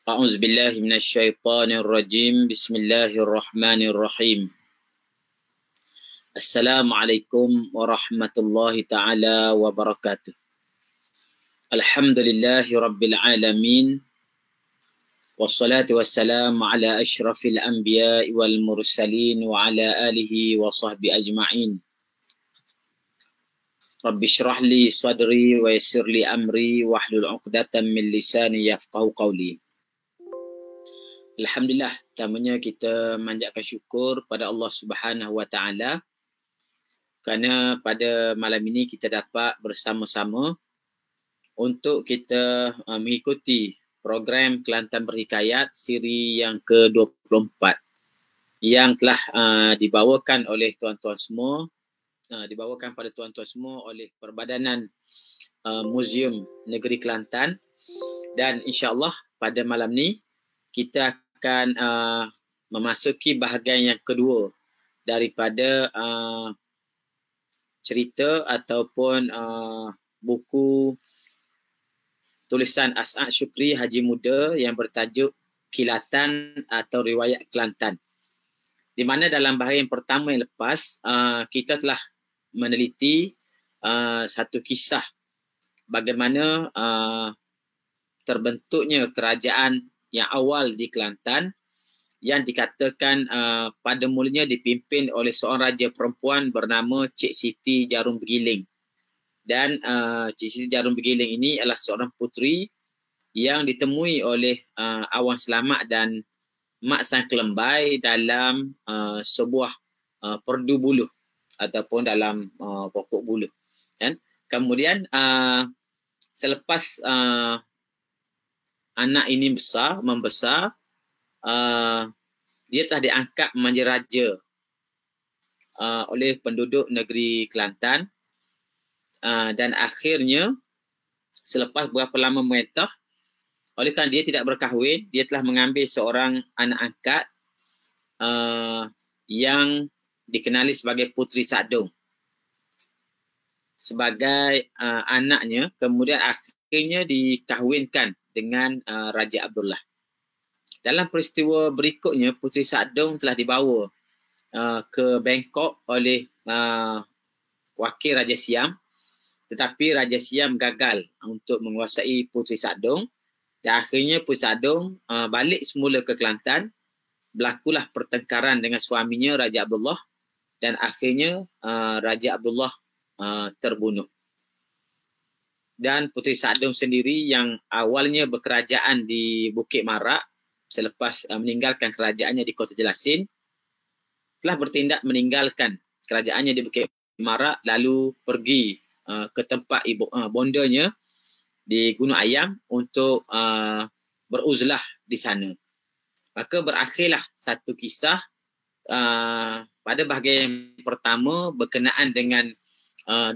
أعوذ بالله من الشيطان الرجيم بسم الله الرحمن الرحيم السلام عليكم ورحمة الله تعالى وبركاته الحمد لله رب العالمين والصلاة والسلام على أشرف الأنبياء والمرسلين وعلى آله وصحبه أجمعين رب اشرح لي صدري ويسر لي أمري واحلل عقدة من لساني يفقهوا قولي. Alhamdulillah, pertamanya kita manjatkan syukur pada Allah Subhanahu Wa Taala kerana pada malam ini kita dapat bersama-sama untuk kita mengikuti program Kelantan Berhikayat siri yang ke-24 yang telah dibawakan oleh tuan-tuan semua, dibawakan pada tuan-tuan semua oleh Perbadanan Muzium Negeri Kelantan, dan insya-Allah pada malam ni kita akan memasuki bahagian yang kedua daripada cerita ataupun buku tulisan As'ad Syukri Haji Muda yang bertajuk Kilatan atau Riwayat Kelantan. Di mana dalam bahagian pertama yang lepas kita telah meneliti satu kisah bagaimana terbentuknya kerajaan yang awal di Kelantan yang dikatakan pada mulanya dipimpin oleh seorang raja perempuan bernama Cik Siti Jarum Bergiling. Dan Cik Siti Jarum Bergiling ini adalah seorang puteri yang ditemui oleh Awan Selamat dan Mak Sang Kelembai dalam sebuah perdu buluh ataupun dalam pokok buluh. Kan? Kemudian selepas anak ini membesar, dia telah diangkat menjadi raja oleh penduduk negeri Kelantan, dan akhirnya selepas berapa lama memerintah, oleh kerana dia tidak berkahwin, dia telah mengambil seorang anak angkat yang dikenali sebagai Puteri Sadong sebagai anaknya. Kemudian akhirnya dikahwinkan dengan Raja Abdullah. Dalam peristiwa berikutnya, Puteri Sadong telah dibawa ke Bangkok oleh wakil Raja Siam, tetapi Raja Siam gagal untuk menguasai Puteri Sadong, dan akhirnya Puteri Sadong balik semula ke Kelantan. Berlakulah pertengkaran dengan suaminya Raja Abdullah, dan akhirnya Raja Abdullah terbunuh. Dan Puteri Sadong sendiri yang awalnya berkerajaan di Bukit Marak selepas meninggalkan kerajaannya di Kota Jelasin, telah bertindak meninggalkan kerajaannya di Bukit Marak lalu pergi ke tempat bondanya di Gunung Ayam untuk beruzlah di sana. Maka berakhirlah satu kisah pada bahagian yang pertama berkenaan dengan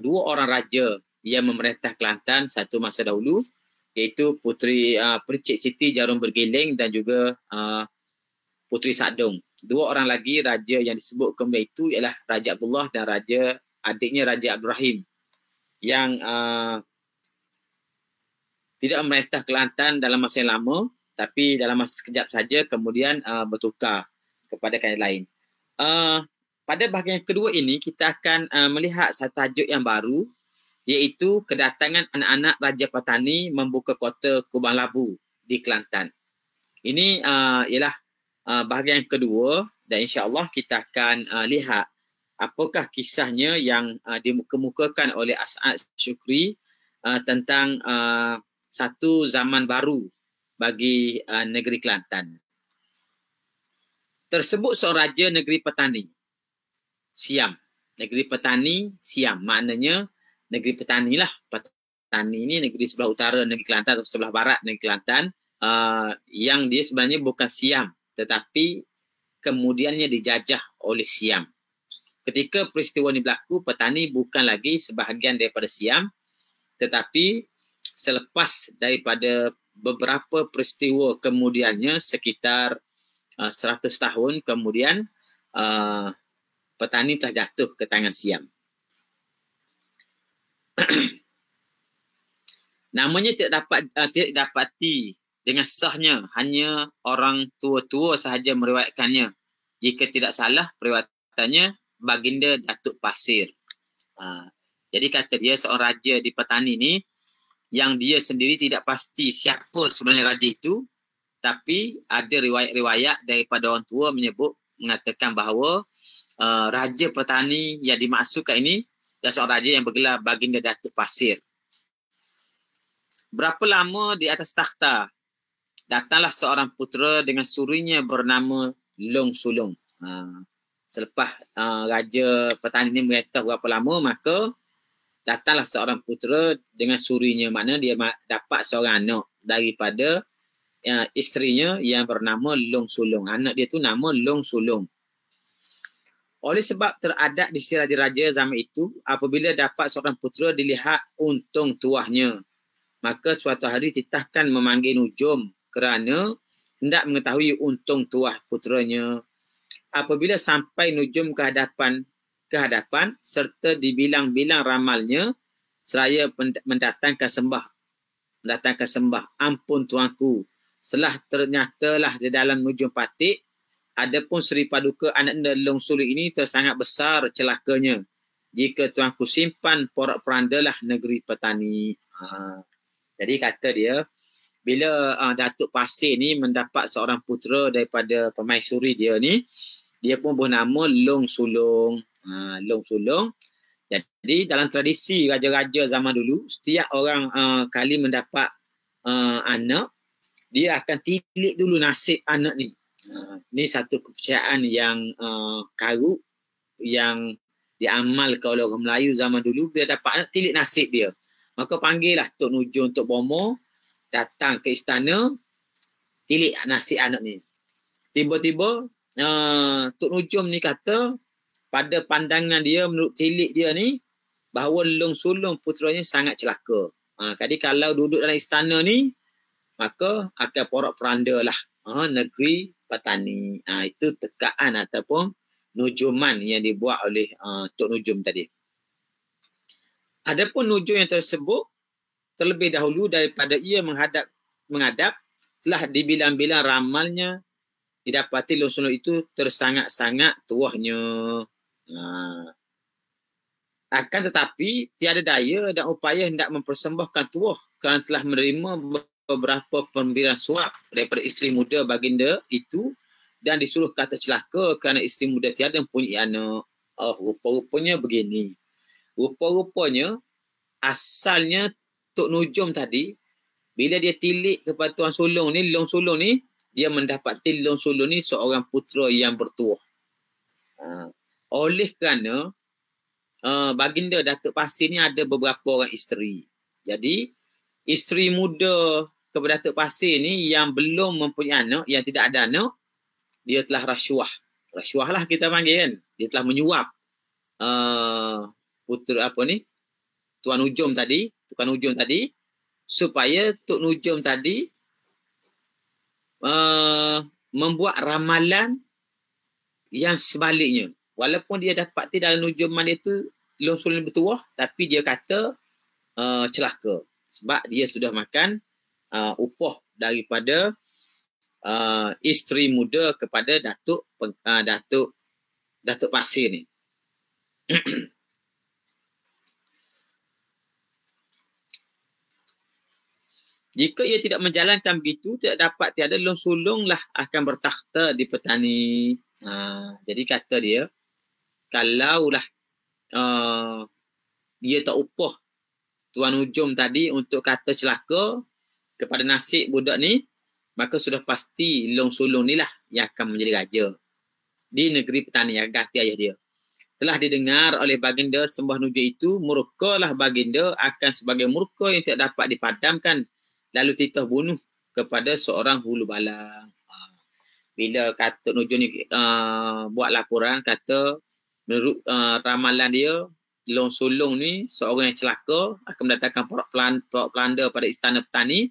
dua orang raja yang memerintah Kelantan satu masa dahulu, iaitu Puteri Cik Siti Jarum Bergiling dan juga Puteri Sadong. Dua orang lagi raja yang disebut kemudian itu ialah Raja Abdullah dan adiknya Raja Abdul Rahim yang tidak memerintah Kelantan dalam masa yang lama, tapi dalam masa sekejap saja kemudian bertukar kepada kain lain. Pada bahagian kedua ini kita akan melihat satu tajuk yang baru, iaitu kedatangan anak-anak Raja Patani membuka kota Kubang Labu di Kelantan. Ini ialah bahagian kedua, dan insya-Allah kita akan lihat apakah kisahnya yang dikemukakan oleh As'ad Syukri tentang satu zaman baru bagi negeri Kelantan. Tersebut seorang raja negeri petani Siam. Negeri petani Siam maknanya negeri petani lah. Petani ini negeri sebelah utara negeri Kelantan atau sebelah barat negeri Kelantan, yang dia sebenarnya bukan Siam tetapi kemudiannya dijajah oleh Siam. Ketika peristiwa ini berlaku, petani bukan lagi sebahagian daripada Siam, tetapi selepas daripada beberapa peristiwa kemudiannya, sekitar 100 tahun kemudian, petani telah jatuh ke tangan Siam. Namanya tidak dapati dengan sahnya hanya orang tua-tua sahaja meriwayatkannya. Jika tidak salah periwayatannya baginda Datuk Pasir. Jadi kata dia seorang raja di Petani ni yang dia sendiri tidak pasti siapa sebenarnya raja itu, tapi ada riwayat-riwayat daripada orang tua mengatakan bahawa raja Petani yang dimaksudkan ini adalah seorang raja yang bergelar baginda Datuk Pasir. Berapa lama di atas takhta, datanglah seorang putera dengan surinya bernama Long Sulong. Selepas raja Petani ini merintah berapa lama, maka datanglah seorang putera dengan surinya, makna dia dapat seorang anak daripada isterinya yang bernama Long Sulong. Anak dia tu nama Long Sulong. Oleh sebab teradat di sisi raja-raja zaman itu, apabila dapat seorang putera dilihat untung tuahnya, maka suatu hari titahkan memanggil nujum kerana hendak mengetahui untung tuah puteranya. Apabila sampai nujum ke hadapan serta dibilang-bilang ramalnya, seraya mendatangkan sembah, ampun tuanku. Setelah ternyatalah di dalam nujum patik, adapun Seri Paduka anak Long Sulong ini tersangat besar celakanya. Jika tuanku simpan porak perandalah negeri Petani. Jadi kata dia, bila Datuk Pasir ni mendapat seorang putera daripada permaisuri dia ni, dia pun bernama Long Sulong. Long Sulong. Jadi dalam tradisi raja-raja zaman dulu, setiap orang kali mendapat anak, dia akan tilik dulu nasib anak ni. Ini satu kepercayaan yang karut yang diamalkan oleh orang Melayu zaman dulu. Bila dapat anak, tilik nasib dia. Maka panggillah Tok Nujum, Tok Bomo datang ke istana, tilik nasib anak ni. Tiba-tiba Tok Nujum ni kata, pada pandangan dia, menurut tilik dia ni, bahawa Long Sulong puteranya sangat celaka. Jadi kalau duduk dalam istana ni, maka akan porak peranda lah negeri Petani. Itu tekaan ataupun nujuman yang dibuat oleh Tok Nujum tadi. Adapun nujum yang tersebut, terlebih dahulu daripada ia menghadap, telah dibilang-bilang ramalnya, didapati Long Sulong itu tersangat-sangat tuahnya. Akan tetapi, tiada daya dan upaya hendak mempersembahkan tuah kerana telah menerima beberapa pemberian suap daripada isteri muda baginda itu dan disuruh kata celaka kerana isteri muda tiada mempunyai anak. Rupa-rupanya begini. Rupa-rupanya asalnya Tok Nujum tadi, bila dia tilik kepada Tuan Sulong ni, Long Sulong ni, dia mendapati Long Sulong ni seorang putera yang bertuah. Oleh kerana baginda Datuk Pasir ni ada beberapa orang isteri. Jadi isteri muda kepada Datuk Pasir ni yang belum mempunyai anak, yang tidak ada anak, dia telah rasuah. Rasuah lah kita panggil kan. Dia telah menyuap putera Tuan Nujum tadi, supaya Tok Nujum tadi membuat ramalan yang sebaliknya. Walaupun dia dapati dalam nujuman dia tu Long Sulong bertuah, tapi dia kata celaka. Sebab dia sudah makan upah daripada isteri muda kepada Datuk Pasir ni. Jika ia tidak menjalankan begitu, tiada Long Sulong lah akan bertakhta di Petani. Jadi kata dia, kalaulah dia tak upah Tuan Nujum tadi untuk kata celaka kepada nasib budak ni, maka sudah pasti Long Sulong ni lah yang akan menjadi raja di negeri Petani, yang ganti ayah dia. Telah didengar oleh baginda sembah nujum itu, murkalah baginda akan sebagai murka yang tidak dapat dipadamkan, lalu titah bunuh kepada seorang hulu balang. Bila kata Nujum ni buat laporan, kata menurut ramalan dia, Long Sulong ni seorang yang celaka, akan mendatangkan porak pelanda pada istana Petani,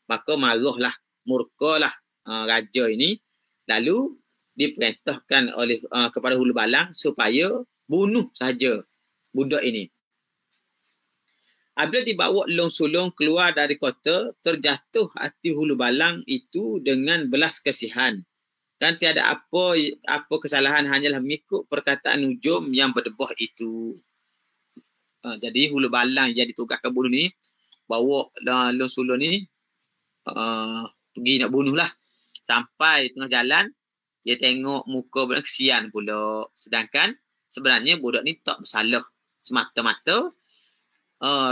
maka marahlah, murkalah raja ini, lalu diperintahkan oleh kepada hulu balang supaya bunuh saja budak ini. Apabila dibawa Long Sulong keluar dari kota, terjatuh hati Hulu Balang itu dengan belas kasihan. Dan tiada apa kesalahan, hanyalah mengikut perkataan nujum yang berdebah itu. Jadi Hulu Balang yang ditugaskan bunuh ni, bawa Long Sulong ni pergi nak bunuh lah. Sampai tengah jalan, dia tengok muka budak kesian pula. Sedangkan sebenarnya budak ni tak bersalah. Semata-mata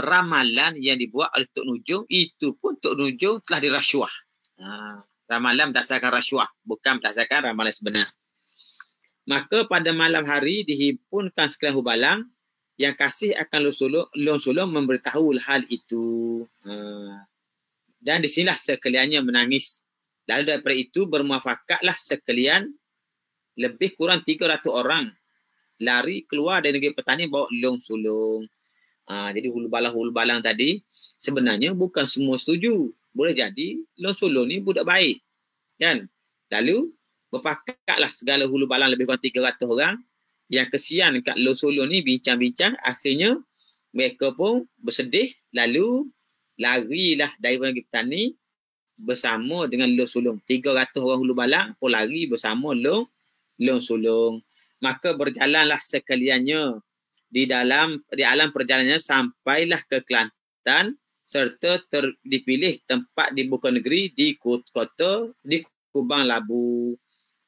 ramalan yang dibuat oleh Tok Nujum, itu pun Tok Nujum telah dirasuah. Ramalan berdasarkan rasuah, bukan berdasarkan ramalan sebenar. Maka pada malam hari dihimpunkan sekalian Hulu Balang yang kasih akan Long Sulong memberitahu hal itu. Dan di sinilah sekaliannya menangis. Lalu daripada itu bermuafakatlah sekalian lebih kurang 300 orang lari keluar dari negeri petani bawa Long Sulong. Jadi Hulu Balang tadi sebenarnya bukan semua setuju. Boleh jadi Long Sulong ni budak baik. Kan? Lalu berpakatlah segala Hulu Balang lebih kurang 300 orang yang kesian kat Long Sulong ni bincang-bincang. Akhirnya mereka pun bersedih, lalu larilah dari negeri petani bersama dengan Long Sulong. 300 orang Hulu Balang pun lari bersama Long Sulong. Maka berjalanlah sekaliannya di alam perjalanannya sampailah ke Kelantan serta dipilih tempat di bukan negeri di kota di Kubang Labu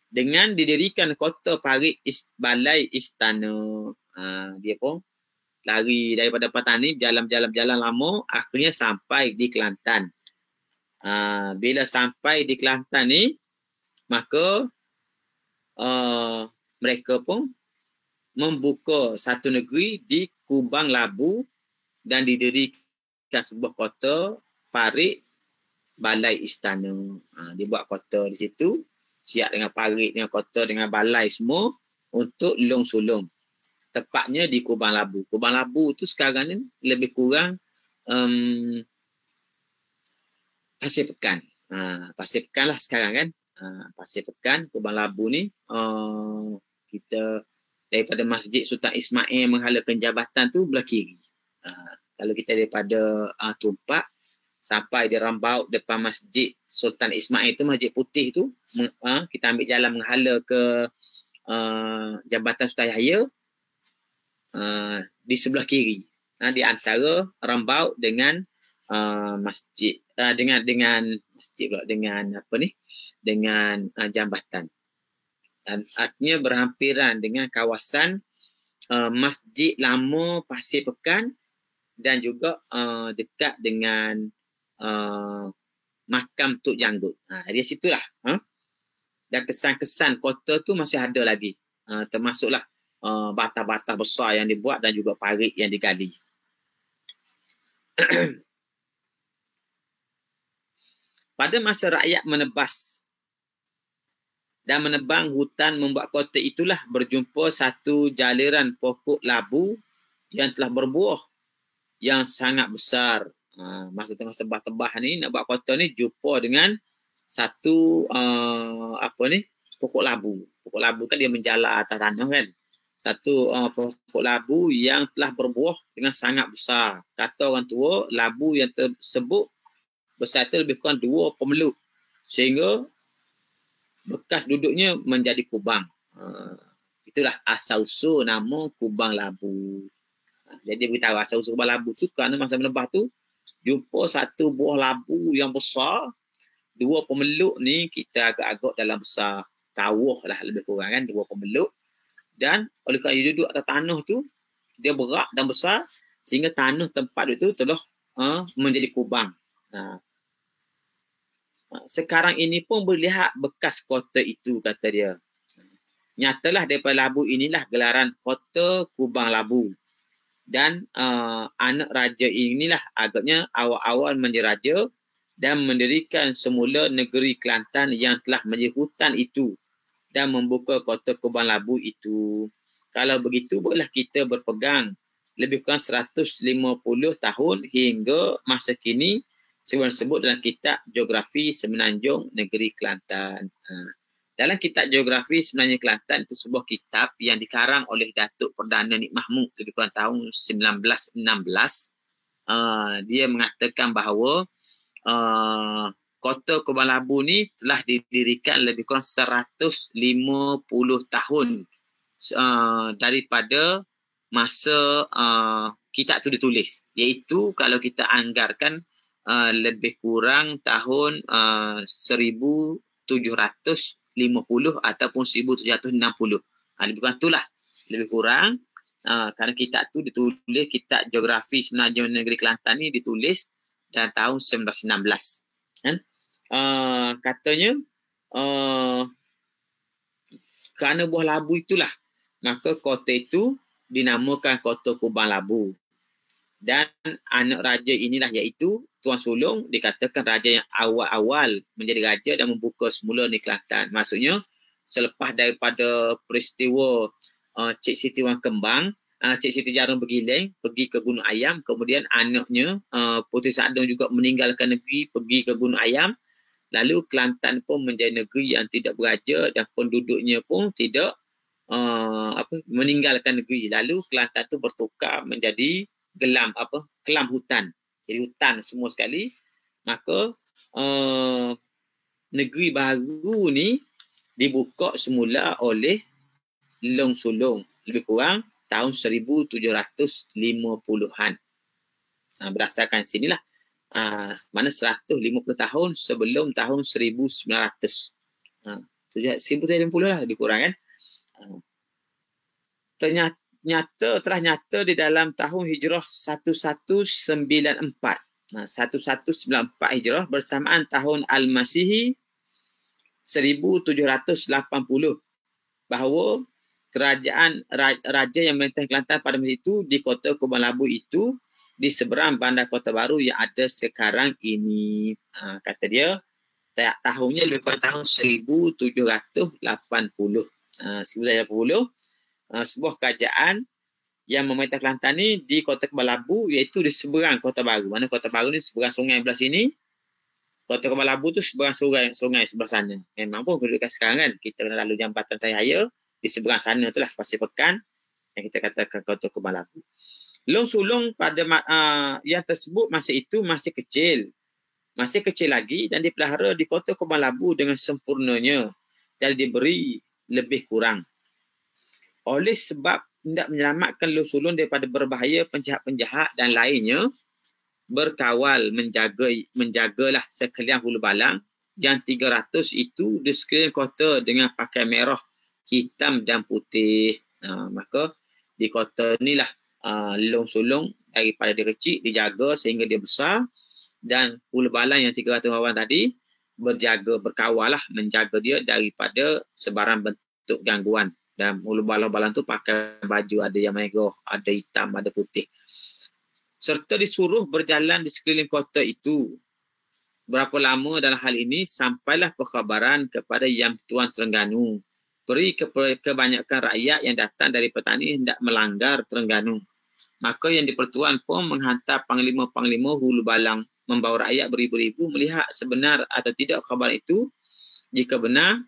dengan didirikan kota parit balai istana. Dia pun lari daripada petani, jalan lama, akhirnya sampai di Kelantan. Bila sampai di Kelantan ni, maka mereka pun membuka satu negeri di Kubang Labu dan didirikan sebuah kota parit balai istana. Dibuat kota di situ, siap dengan parit, dengan kota, dengan balai semua untuk Long Sulong. Tepatnya di Kubang Labu. Kubang Labu tu sekarang ni lebih kurang Pasir Pekan. Pasir Pekan lah sekarang kan. Pasir Pekan, Kubang Labu ni kita daripada Masjid Sultan Ismail menghalakan jabatan tu belah kiri. Kalau kita daripada Tumpak sampai di Rambaut depan Masjid Sultan Ismail tu, Masjid Putih tu, kita ambil jalan menghala ke Jambatan Sultan Yahya, di sebelah kiri, di antara Rambaut dengan masjid, dengan masjid pula, dengan apa ni, dengan jambatan. Dan artinya berhampiran dengan kawasan Masjid Lama Pasir Pekan dan juga dekat dengan makam Tok Janggut. Dari situlah. Dan kesan-kesan kota tu masih ada lagi. Termasuklah batas-batas besar yang dibuat dan juga parit yang digali. Pada masa rakyat menebas dan menebang hutan membuat kota itulah berjumpa satu jaliran pokok labu yang telah berbuah yang sangat besar. Masa tengah tebah-tebah ni nak buat kota ni, jumpa dengan satu pokok labu. Pokok labu kan dia menjala atas tanah kan. Satu pokok labu yang telah berbuah dengan sangat besar. Kata orang tua, labu yang tersebut besar itu lebih kurang 2 pemeluk. Sehingga bekas duduknya menjadi kubang. Itulah asal-usul nama Kubang Labu. Jadi beritahu asal-usul Kubang Labu tu kerana masa menebah tu jumpa satu buah labu yang besar. 2 pemeluk ni kita agak-agak dalam besar kawah lah lebih kurang kan, 2 pemeluk. Dan oleh kerana dia duduk atas tanah tu, dia berat dan besar sehingga tanah tempat itu telah menjadi kubang. Sekarang ini pun boleh lihat bekas kota itu, kata dia. Nyatalah daripada Labu inilah gelaran kota Kubang Labu. Dan anak raja inilah agaknya awal-awal menjadi raja dan mendirikan semula negeri Kelantan yang telah menjadi hutan itu dan membuka kota Kubang Labu itu. Kalau begitu, bolehlah kita berpegang lebih kurang 150 tahun hingga masa kini sebagaimana disebut dalam kitab Geografi Semenanjung Negeri Kelantan. Dalam kitab Geografi Semenanjung Kelantan itu sebuah kitab yang dikarang oleh Datuk Perdana Nik Mahmud lebih kurang tahun 1916 dia mengatakan bahawa Kota Kubang Labu ni telah didirikan lebih kurang 150 tahun daripada masa kitab tu ditulis. Iaitu kalau kita anggarkan lebih kurang tahun 1750 ataupun 1760. Lebih kurang itulah. Lebih kurang kerana kitab tu ditulis, kitab Geografi Semenanjung Negeri Kelantan ni ditulis dalam tahun 1916. Kan? Katanya kerana buah labu itulah maka kota itu dinamakan Kota Kubang Labu. Dan anak raja inilah iaitu Tuan Sulong dikatakan raja yang awal-awal menjadi raja dan membuka semula di Kelantan. Maksudnya selepas daripada peristiwa Cik Siti Wang Kembang, Cik Siti Jarum Bergiling pergi ke Gunung Ayam, kemudian anaknya Puteri Sadong juga meninggalkan negeri pergi ke Gunung Ayam. Lalu Kelantan pun menjadi negeri yang tidak beraja dan penduduknya pun tidak meninggalkan negeri. Lalu Kelantan tu bertukar menjadi kelam hutan. Jadi hutan semua sekali. Maka negeri baru ni dibuka semula oleh Long Sulong lebih kurang tahun 1750-an. Berdasarkan sinilah mana 150 tahun sebelum tahun 1900. 1950 lah lebih kurang kan. Telah nyata di dalam tahun Hijrah 1194. 1194 Hijrah bersamaan tahun Al-Masihi 1780 bahawa kerajaan raja yang memerintah Kelantan pada masa itu di Kota Kubang Labu itu di seberang Bandar Kota Baru yang ada sekarang ini. Kata dia tahunnya lebih kurang tahun 1780. 1780 sebuah kerajaan yang memerintah Kelantan ni di Kota Kubang Labu iaitu di seberang Kota Baru. Mana Kota Baru ni seberang sungai belah sini. Kota Kubang Labu tu seberang sungai sebelah sana. Memang pun kedudukan sekarang kan. Kita lalu jambatan Cahaya di seberang sana tu lah Pasir Pekan yang kita katakan Kota Kubang Labu. Long Sulong pada yang tersebut masa itu masih kecil lagi dan dipelihara di Kota Kubang Labu dengan sempurnanya dan diberi lebih kurang. Oleh sebab hendak menyelamatkan Long Sulong daripada berbahaya penjahat-penjahat dan lainnya, berkawal menjagalah sekalian hulu balang yang 300 itu di sekeliling kota dengan pakaian merah, hitam dan putih. Maka di kota inilah Long Sulong daripada dia kecil dijaga sehingga dia besar dan hulu balang yang 300 orang tadi berkawal lah menjaga dia daripada sebarang bentuk gangguan. Dan hulu balang-balang tu pakai baju ada yang merah, ada hitam, ada putih. Serta disuruh berjalan di sekeliling kota itu. Berapa lama dalam hal ini sampailah perkhabaran kepada Yang Tuan Terengganu. Beri kebanyakan rakyat yang datang dari petani hendak melanggar Terengganu. Maka Yang di-Pertuan pun menghantar panglima-panglima hulu balang membawa rakyat beribu-ribu melihat sebenar atau tidak khabar itu. Jika benar,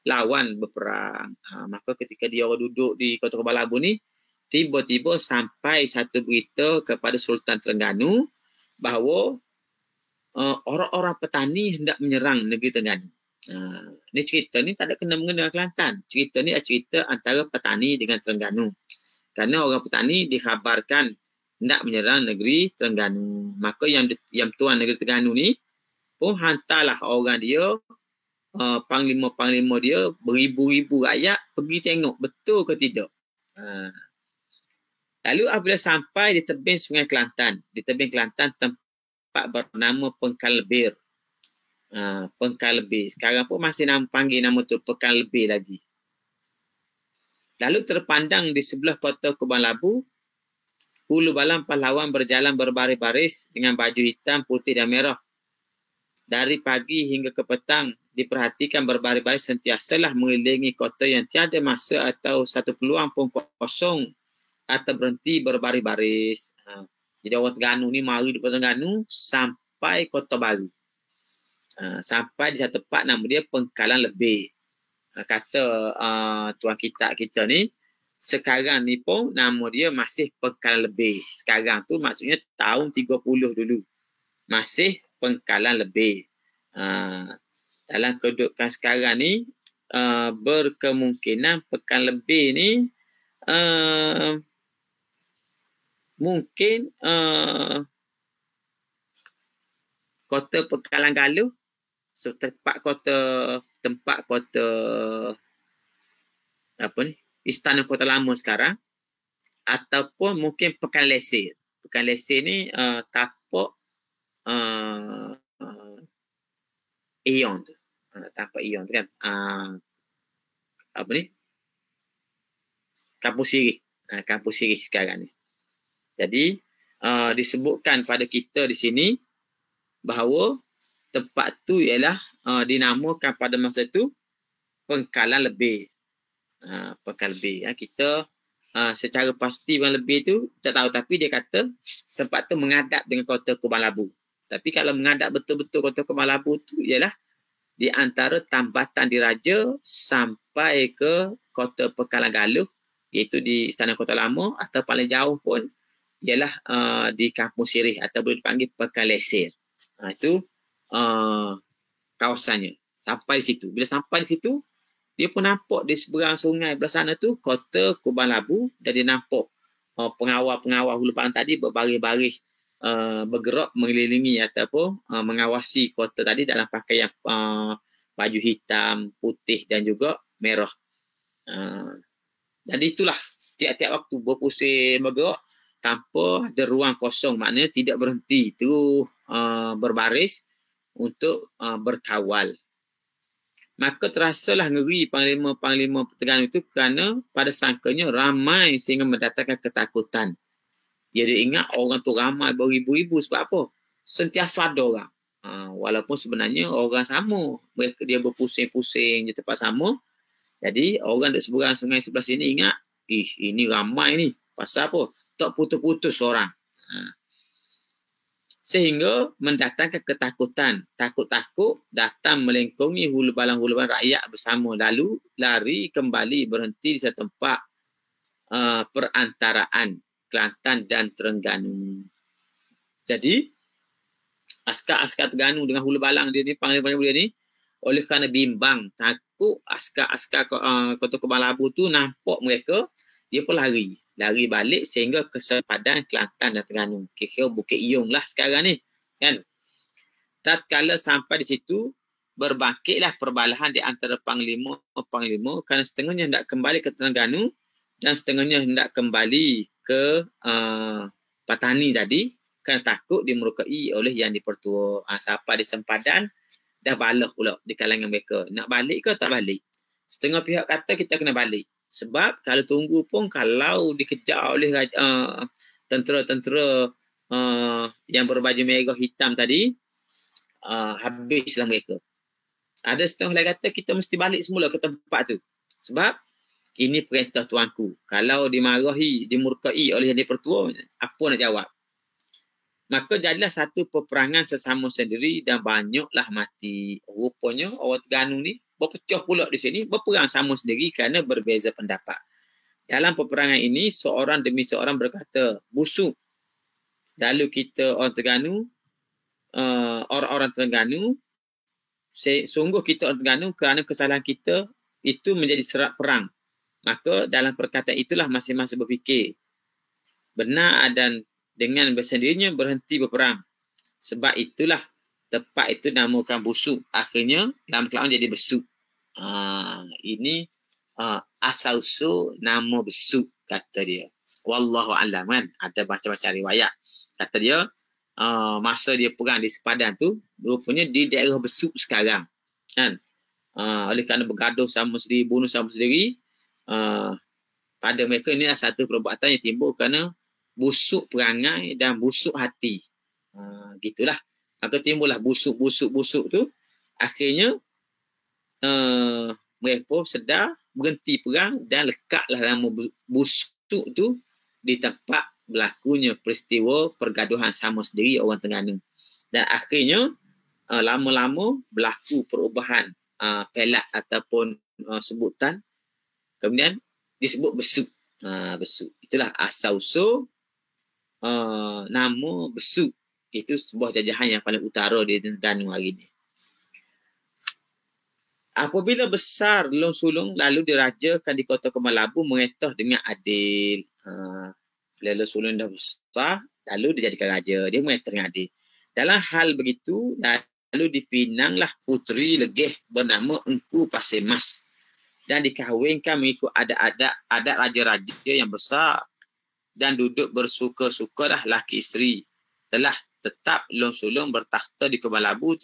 lawan berperang. Maka ketika dia duduk di Kota Kubang Labu ni, tiba-tiba sampai satu berita kepada Sultan Terengganu bahawa orang-orang petani hendak menyerang negeri Terengganu. Ni cerita ni tak ada kena-mengena dengan Kelantan. Cerita ni adalah cerita antara petani dengan Terengganu. Kerana orang petani dikhabarkan hendak menyerang negeri Terengganu. Maka yang Tuan Negeri Terengganu ni pun hantarlah orang dia, panglima-panglima dia, beribu-ribu rakyat pergi tengok betul ke tidak. Lalu apabila sampai di tebing Sungai Kelantan, di tebing Kelantan tempat bernama Pengkal Lebir. Pengkal Lebir. Sekarang pun masih panggil nama tu Pengkal Lebir lagi. Lalu terpandang di sebelah Kota Kubang Labu, hulu balang pahlawan berjalan berbaris-baris dengan baju hitam, putih dan merah. Dari pagi hingga ke petang, diperhatikan berbaris-baris sentiasalah mengelilingi kota yang tiada masa atau satu peluang pun kosong atau berhenti berbaris-baris. Jadi orang Terengganu ni mari di Terengganu sampai Kota Baru. Sampai di satu tempat nama dia Pengkalan Lebih. Kata tuan kita ni, sekarang ni pun nama dia masih pengkalan lebih. Sekarang tu maksudnya tahun 30 dulu. Masih pengkalan lebih. Dalam kedudukan sekarang ni, berkemungkinan pengkalan lebih ni mungkin kota Pengkalan Galuh, tempat kota apa ni, Istana Kota Lama sekarang, ataupun mungkin Pekan Lesir. Pekan Lesir ni tapak Ion tu. Tapak Ion tu kan. Apa ni? Kampung Sirih. Kampung Sirih sekarang ni. Jadi disebutkan pada kita di sini bahawa tempat tu ialah dinamakan pada masa tu Pengkalan Lebih. Pengkalan Lebih. Kita secara pasti Pengkalan Lebih tu tak tahu, tapi dia kata tempat tu menghadap dengan kota Kubang Labu. Tapi kalau menghadap betul-betul kota Kubang Labu tu ialah di antara Tambatan Diraja sampai ke kota Pengkalan Galuh, iaitu di Istana Kota Lama, atau paling jauh pun ialah di Kampung Sirih atau boleh dipanggil Pekan Lesir. Itu kawasannya. Sampai di situ. Bila sampai di situ, dia pun nampak di seberang sungai belah sana tu kota Kubang Labu, dan dia nampak pengawal-pengawal hulu balang tadi berbaris-baris bergerak mengelilingi ataupun mengawasi kota tadi dalam pakaian baju hitam, putih dan juga merah. Jadi itulah tiap-tiap waktu berpusing bergerak tanpa ada ruang kosong, maknanya tidak berhenti, itu berbaris untuk berkawal. Maka terasalah ngeri panglima-panglima Terengganu itu kerana pada sangkanya ramai sehingga mendatangkan ketakutan. Dia ingat orang tu ramai beribu-ribu sebab apa? Sentiasa ada orang. Walaupun sebenarnya orang sama. Mereka dia berpusing-pusing di tempat sama. Jadi orang di seberang sungai sebelah sini ingat, ini ramai ni. Pasal apa? Tak putus-putus orang. Sehingga mendatangkan ketakutan. Takut-takut datang melengkungi hulu balang rakyat bersama, lalu lari kembali berhenti di satu tempat perantaraan Kelantan dan Terengganu. Jadi askar-askar Terengganu dengan hulu balang dia ni, panglima dia ni, oleh kerana bimbang, takut askar-askar kota Kubang Labu tu nampak mereka, dia pun lari balik sehingga ke sepadan Kelantan dan Terengganu. Kira Bukit Iyong lah sekarang ni, kan. Tatkala sampai di situ, berbangkitlah perbalahan di antara panglima kerana setengahnya hendak kembali ke Terengganu dan setengahnya hendak kembali ke Patani tadi, kerana takut dimurkai oleh Yang di-Pertua. Sampai di sempadan dah balah pula di kalangan mereka. Nak balik ke tak balik? Setengah pihak kata kita kena balik. Sebab kalau tunggu pun, kalau dikejar oleh tentera-tentera yang berbaju merah hitam tadi, habislah mereka. Ada setengah lagi kata kita mesti balik semula ke tempat tu. Sebab ini perintah tuanku. Kalau dimarahi, dimurkai oleh Yang di-Pertua, apa nak jawab? Maka jadilah satu peperangan sesama sendiri dan banyaklah mati. Rupanya orang Terengganu ni berpecah pula di sini, berperang sama sendiri kerana berbeza pendapat. Dalam peperangan ini, seorang demi seorang berkata, busuk. Lalu kita orang Terengganu, orang-orang Terengganu, sungguh kita orang Terengganu kerana kesalahan kita itu menjadi serak perang. Maka dalam perkataan itulah masing-masing berfikir benar dan dengan bersendirinya berhenti berperang. Sebab itulah tempat itu namakan busuk. Akhirnya dalam kelawan jadi besuk. Ini asal-usul nama besuk, kata dia. Wallahu a'lam, kan. Ada macam-macam riwayat. Kata dia masa dia perang di sepadan tu, rupanya di daerah besuk sekarang, kan. Oleh kerana bergaduh sama sendiri, bunuh sama sendiri, pada mereka inilah satu perbuatan yang timbul kerana busuk perangai dan busuk hati. Gitulah. Maka timbullah busuk tu. Akhirnya mereka pun sedar, berhenti perang dan lekatlah nama busuk tu di tempat berlakunya peristiwa pergaduhan sama sendiri orang Terengganu. Dan akhirnya lama-lama berlaku perubahan pelat ataupun sebutan. Kemudian disebut besuk. Besu. Itulah asal-usul nama Besu. Itu sebuah jajahan yang paling utara di Terengganu hari ini. Apabila besar Long Sulong lalu dirajakan di Kota Kembang Labu mengetah dengan adil. Bila Long Sulong dah besar, lalu dijadikan raja. Dia mengetah dengan adil. Dalam hal begitu, lalu dipinanglah puteri legeh bernama Engku Pasir Mas. Dan dikahwinkan mengikut adat raja-raja yang besar. Dan duduk bersuka-suka dah laki isteri. Telah tetap Long Sulong bertakhta di Kembang Labu.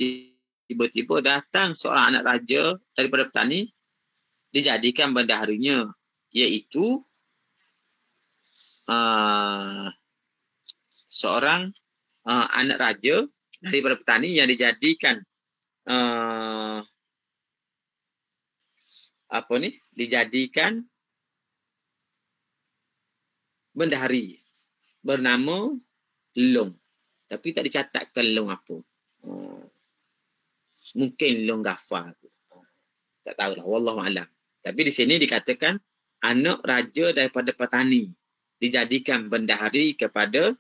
Tiba-tiba datang seorang anak raja daripada petani dijadikan bendaharinya, iaitu seorang anak raja daripada petani yang dijadikan dijadikan bendahari bernama Long, tapi tak dicatatkan Long apa. Mungkin Long Ghaffar. Tak tahulah, wallahu alam. Tapi di sini dikatakan anak raja daripada petani dijadikan bendahari kepada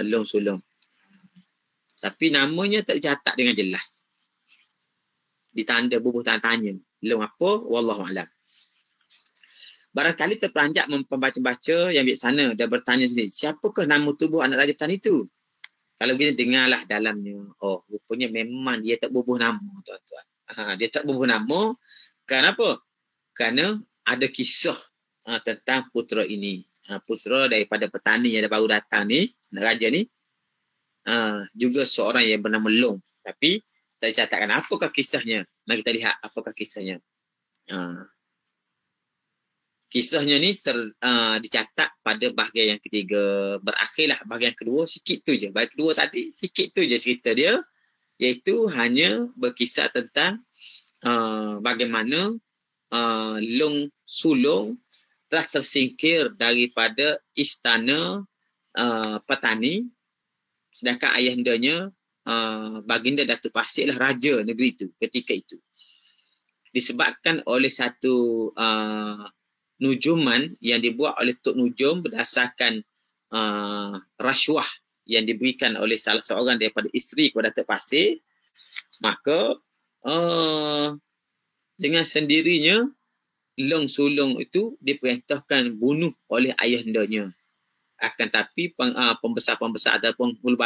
Long Sulong. Tapi namanya tak dicatat dengan jelas. Ditanda bubuh tanda tanya. Long apa? Wallahu alam. Barangkali terperanjat pembaca-baca yang bijaksana dan bertanya sendiri, siapakah nama tubuh anak raja petani itu? Kalau kita dengarlah dalamnya, rupanya memang dia tak bubuh nama, tuan-tuan. Dia tak bubuh nama. Kenapa? Kerana ada kisah tentang putera ini. Putera daripada petani yang baru datang ni, anak raja ni, juga seorang yang bernama Long. Tapi tak dicatatkan apakah kisahnya. Mari kita lihat apakah kisahnya. Kisahnya ni dicatat pada bahagian yang ketiga. Berakhirlah bahagian kedua, sikit tu je. Bahagian kedua tadi, sikit tu je cerita dia. Iaitu hanya berkisah tentang bagaimana Long Sulong telah tersingkir daripada istana petani. Sedangkan ayahandanya Baginda Datuk Pasir lah raja negeri itu ketika itu. Disebabkan oleh satu nujuman yang dibuat oleh Tok Nujum berdasarkan rasuah yang diberikan oleh salah seorang daripada isteri kepada Datuk Pasir, maka dengan sendirinya Long Sulong itu diperintahkan bunuh oleh ayahandanya. Akan tapi pembesar-pembesar ataupun hulu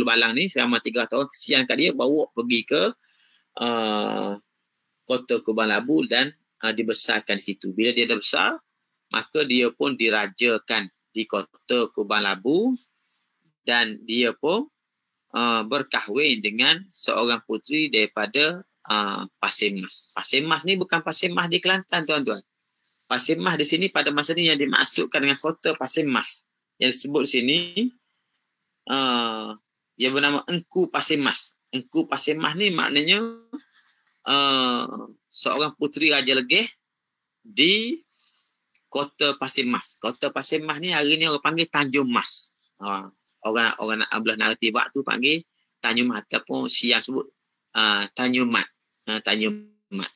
balang ni selama 3 tahun kesian kat dia, bawa pergi ke Kota Kembang Labu dan dibesarkan di situ. Bila dia dah besar, maka dia pun dirajakan di Kota Kembang Labu dan dia pun berkahwin dengan seorang puteri daripada Pasir Mas. Pasir Mas ni bukan Pasir Mas di Kelantan, tuan-tuan. Pasir Mas di sini pada masa ni yang dimaksudkan dengan Kota Pasir Mas. Yang disebut di sini yang bernama Engku Pasir Mas. Engku Pasir Mas ni maknanya seorang puteri Raja Legeh di Kota Pasir Mas. Kota Pasir Mas ni hari ni orang panggil Tanjung Mas. Orang belah narati bak tu panggil Tanjung Mas ataupun siang sebut Tanjung Mat. Tanjung Mat.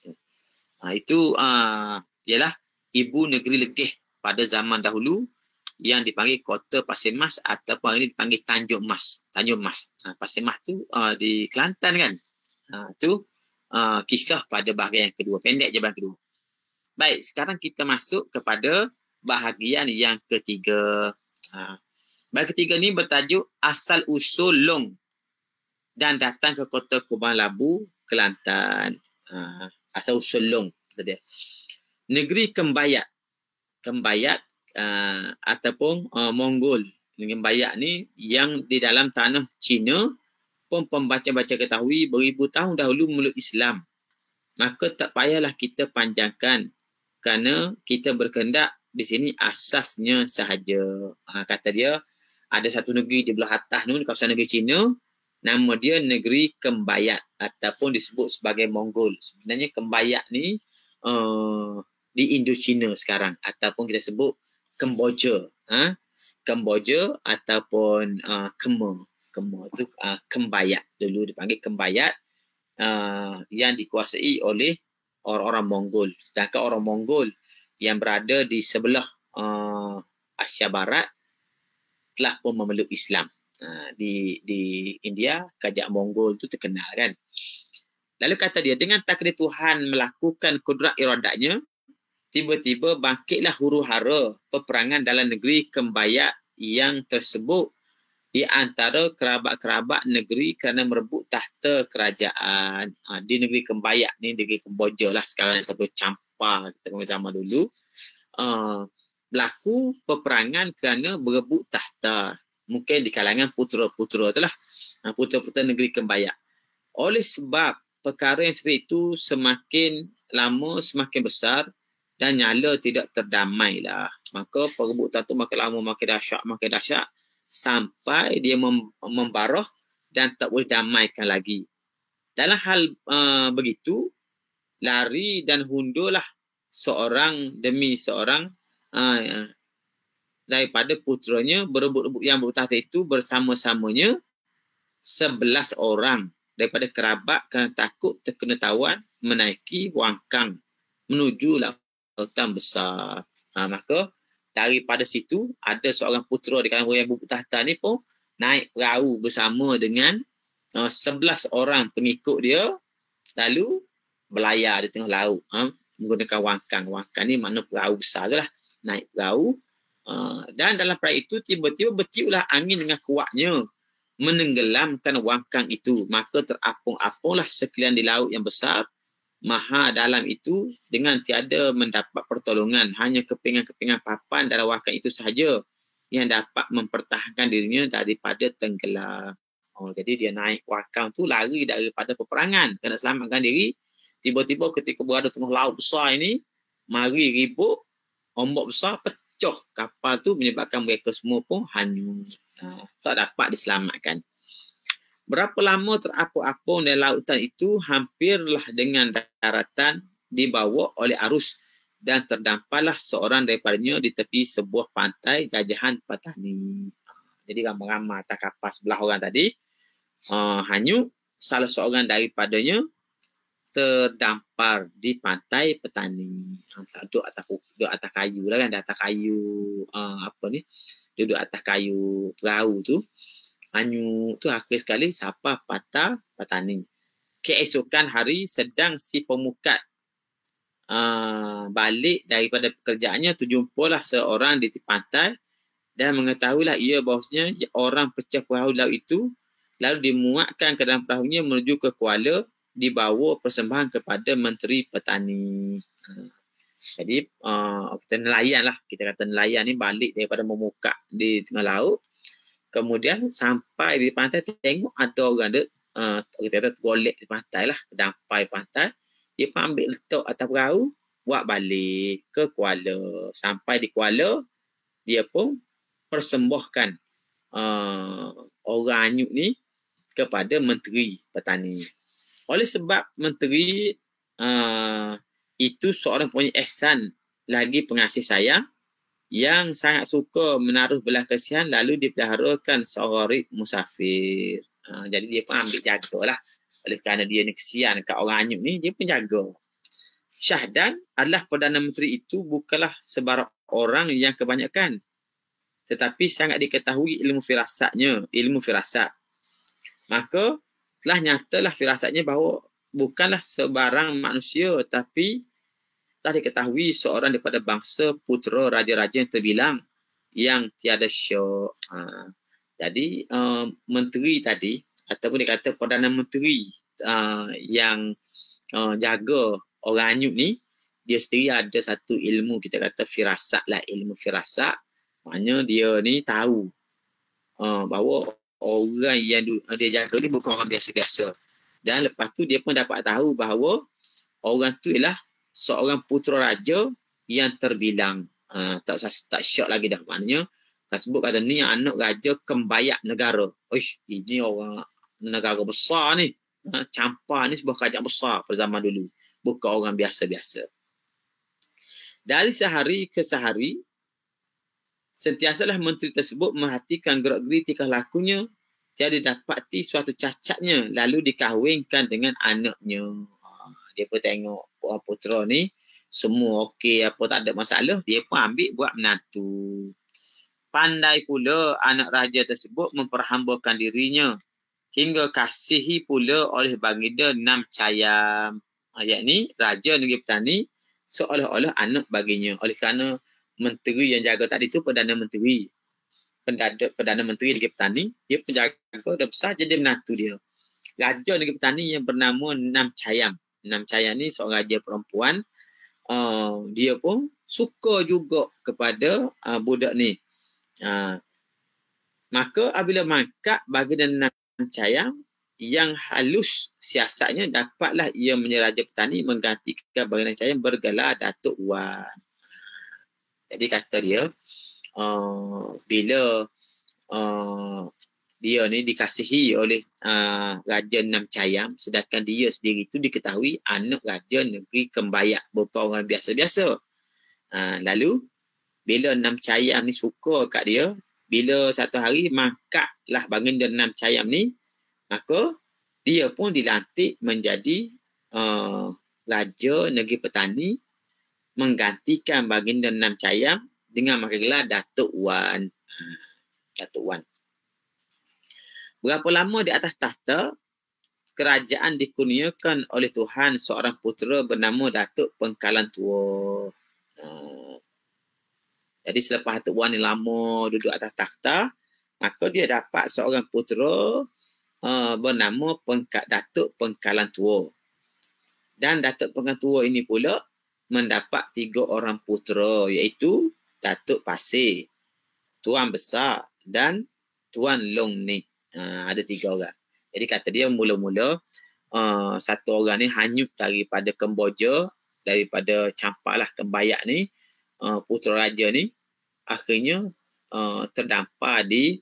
Itu ialah ibu negeri Legeh pada zaman dahulu yang dipanggil Kota Pasir Mas ataupun hari ini dipanggil Tanjung Mas. Tanjung Mas. Pasir Mas tu di Kelantan kan. Tu kisah pada bahagian yang kedua. Pendek je bahagian kedua. Baik, sekarang kita masuk kepada bahagian yang ketiga. Bahagian ketiga ni bertajuk Asal Usul Long dan datang ke Kota Kembang Labu, Kelantan. Asal Usul Long. Negeri Kembayat. Kembayat ataupun Mongol. Negeri Kembayat ni yang di dalam tanah Cina pun pembaca-baca ketahui beribu tahun dahulu meluk Islam. Maka tak payahlah kita panjangkan kerana kita berkehendak di sini asasnya sahaja. Kata dia, ada satu negeri di belah atas ni, kawasan negeri Cina, nama dia Negeri Kembayat ataupun disebut sebagai Mongol. Sebenarnya Kembayat ni di Indochina sekarang ataupun kita sebut Kemboja. Kemboja ataupun Khmer. Khmer tu Kembayat. Dulu dipanggil Kembayat yang dikuasai oleh orang-orang Mongol. Sedangkan orang Mongol yang berada di sebelah Asia Barat telah pun memeluk Islam. Di India, kerajaan Mongol tu terkenal kan. Lalu kata dia, dengan takdir Tuhan melakukan kudrat iradatnya, tiba-tiba bangkitlah huru-hara peperangan dalam negeri Kembayak yang tersebut di antara kerabat-kerabat negeri kerana merebut tahta kerajaan. Di negeri Kembayak ni, negeri Kemboja lah sekarang, atau Champa kita zaman dulu. Berlaku peperangan kerana berebut tahta. Mungkin di kalangan putera-putera tu lah. Putera-putera negeri Kembayak. Oleh sebab perkara yang seperti itu semakin lama semakin besar dan nyala tidak terdamai lah. Maka perebutan tu makin lama makin dahsyat sampai dia membarah dan tak boleh damaikan lagi. Dalam hal begitu, lari dan hundulah seorang demi seorang daripada puteranya berebut-rebut yang bertahta itu bersama-samanya 11 orang daripada kerabat kerana takut terkena tawan menaiki wangkang menuju lautan besar. Maka daripada situ ada seorang putera di kalangan yang berebut tahta ni pun naik perahu bersama dengan 11 orang pengikut dia, lalu berlayar di tengah laut menggunakan wangkang. Wangkang ni makna perahu besar tu lah. Naik perahu. Dan dalam perahu itu tiba-tiba bertiuplah angin dengan kuatnya menenggelamkan wangkang itu. Maka terapung-apunglah sekalian di laut yang besar maha dalam itu dengan tiada mendapat pertolongan. Hanya kepingan-kepingan papan dalam wangkang itu sahaja yang dapat mempertahankan dirinya daripada tenggelam. Jadi dia naik wangkang tu lari daripada peperangan kena selamatkan diri. Tiba-tiba ketika berada tengah laut besar ini, mari ribut, ombak besar pecah kapal tu menyebabkan mereka semua pun hanyut. Tak dapat diselamatkan. Berapa lama terapung-apung dalam lautan itu, hampirlah dengan daratan dibawa oleh arus dan terdamparlah seorang daripadanya di tepi sebuah pantai jajahan petani. Jadi ramai-ramai atas kapal sebelah orang tadi hanyut, salah seorang daripadanya terdampar di pantai petani. Duduk atas kayu lah kan, atas kayu duduk atas kayu perahu tu. Hanyut tu akhir sekali sampai patah petani. Keesokan hari sedang si pemukat balik daripada pekerjaannya, terjumpalah seorang di tepi pantai dan mengetahuilah ia bahawasanya orang pecah perahu laut itu, lalu dimuatkan ke dalam perahunya menuju ke Kuala, dibawa persembahan kepada Menteri Petani. Jadi kita nelayan lah, kita kata nelayan ni balik daripada memukak di tengah laut, kemudian sampai di pantai tengok ada orang kita kata tergolek di pantai lah, terdampai pantai, dia pun ambil letak atas perahu, buat balik ke Kuala. Sampai di Kuala, dia pun persembahkan orang hanyut ni kepada Menteri Petani. Oleh sebab menteri itu seorang punya ihsan lagi pengasih sayang yang sangat suka menaruh belas kasihan, lalu dipeliharakan seorang musafir. Jadi dia pun ambil jagalah. Oleh kerana dia ni kesian kat orang hanyut ni, dia pun jaga. Syahdan adalah Perdana Menteri itu bukanlah sebarang orang yang kebanyakan, tetapi sangat diketahui ilmu firasatnya, ilmu firasat. Maka telah nyatalah firasatnya bahawa bukanlah sebarang manusia, tapi telah diketahui seorang daripada bangsa putera raja-raja yang terbilang yang tiada syak. Jadi menteri tadi, ataupun dikata Perdana Menteri yang jaga orang hanyut ni, dia sendiri ada satu ilmu, kita kata firasat lah, ilmu firasat. Maknanya dia ni tahu bahawa orang yang dia jaga ni bukan orang biasa-biasa. Dan lepas tu dia pun dapat tahu bahawa orang tu ialah seorang putera raja yang terbilang. Tak syak lagi dah. Maknanya kan sebut kata ni anak raja Kembayak negara. Uish, ini orang negara besar ni. Champa ni sebuah kerajaan besar pada zaman dulu. Bukan orang biasa-biasa. Dari sehari ke sehari, sentiasalah menteri tersebut merhatikan gerak-gerik tingkah lakunya, tiada dapati suatu cacatnya, lalu dikahwinkan dengan anaknya. Dia pun tengok putera ni semua okey, apa tak ada masalah, dia pun ambil buat menantu. Pandai pula anak raja tersebut memperhambakan dirinya hingga kasihi pula oleh baginda Namcayam. Yakni raja negeri Petani seolah-olah anak baginya. Oleh kerana menteri yang jaga tadi tu Perdana Menteri. Perdana Menteri negeri Petani, dia penjaga dah besar jadi menantu dia. Raja negeri Petani yang bernama Namcayam. Namcayam ni seorang raja perempuan. Dia pun suka juga kepada budak ni. Maka apabila mangkat baginda Namcayam yang halus siasatnya, dapatlah ia menjadi raja Petani menggantikan baginda Namcayam bergelar Datuk Wan. Jadi kata dia, bila dia ni dikasihi oleh Raja Namcayam, sedangkan dia sendiri itu diketahui anak Raja Negeri Kembayak, berupa orang biasa-biasa. Lalu bila Namcayam ni suka kat dia, bila satu hari mangkatlah baginda Namcayam ni, maka dia pun dilantik menjadi Raja Negeri Petani menggantikan baginda Namcayam dengan gelar Datuk Wan. Datuk Wan. Berapa lama di atas tahta, kerajaan dikurniakan oleh Tuhan seorang putera bernama Datuk Pengkalan Tua. Jadi selepas Datuk Wan ni lama duduk atas takhta, maka dia dapat seorang putera bernama Datuk Pengkalan Tua. Dan Datuk Pengkalan Tua ini pula mendapat 3 orang putera, iaitu Datuk Pasir, Tuan Besar dan Tuan Long Nik. Ada 3 orang. Jadi kata dia mula-mula satu orang ni hanyut daripada Kemboja, daripada campaklah Kembayak ni, putera raja ni akhirnya terdampar di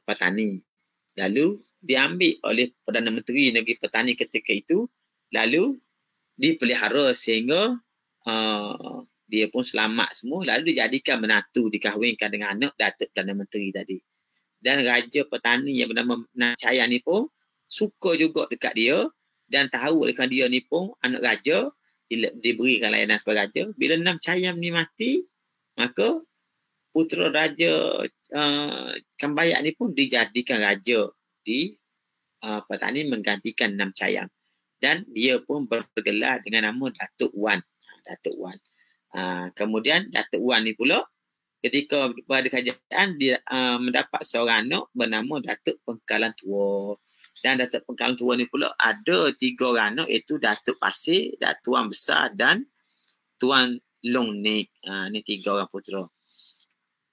Petani. Lalu diambil oleh Perdana Menteri Negeri Petani ketika itu, lalu dipelihara sehingga dia pun selamat semua, lalu dijadikan menantu, dikahwinkan dengan anak Datuk Perdana Menteri tadi. Dan Raja Petani yang bernama Namcayam ni pun suka juga dekat dia dan tahu oleh kerana dia ni pun anak raja, diberikan layanan sebagai raja. Bila Namcayam ni mati, maka putera Raja Kembayak ni pun dijadikan raja di Petani menggantikan Namcayam. Dan dia pun bergelar dengan nama Datuk Wan. Datuk Wan. Kemudian Datuk Wan ni pula ketika berada kerajaan, dia mendapat seorang anak bernama Datuk Pengkalan Tua. Dan Datuk Pengkalan Tua ni pula ada 3 orang anak, iaitu Datuk Pasir, Tuan Besar dan Tuan Long Nik. Ni 3 orang putera.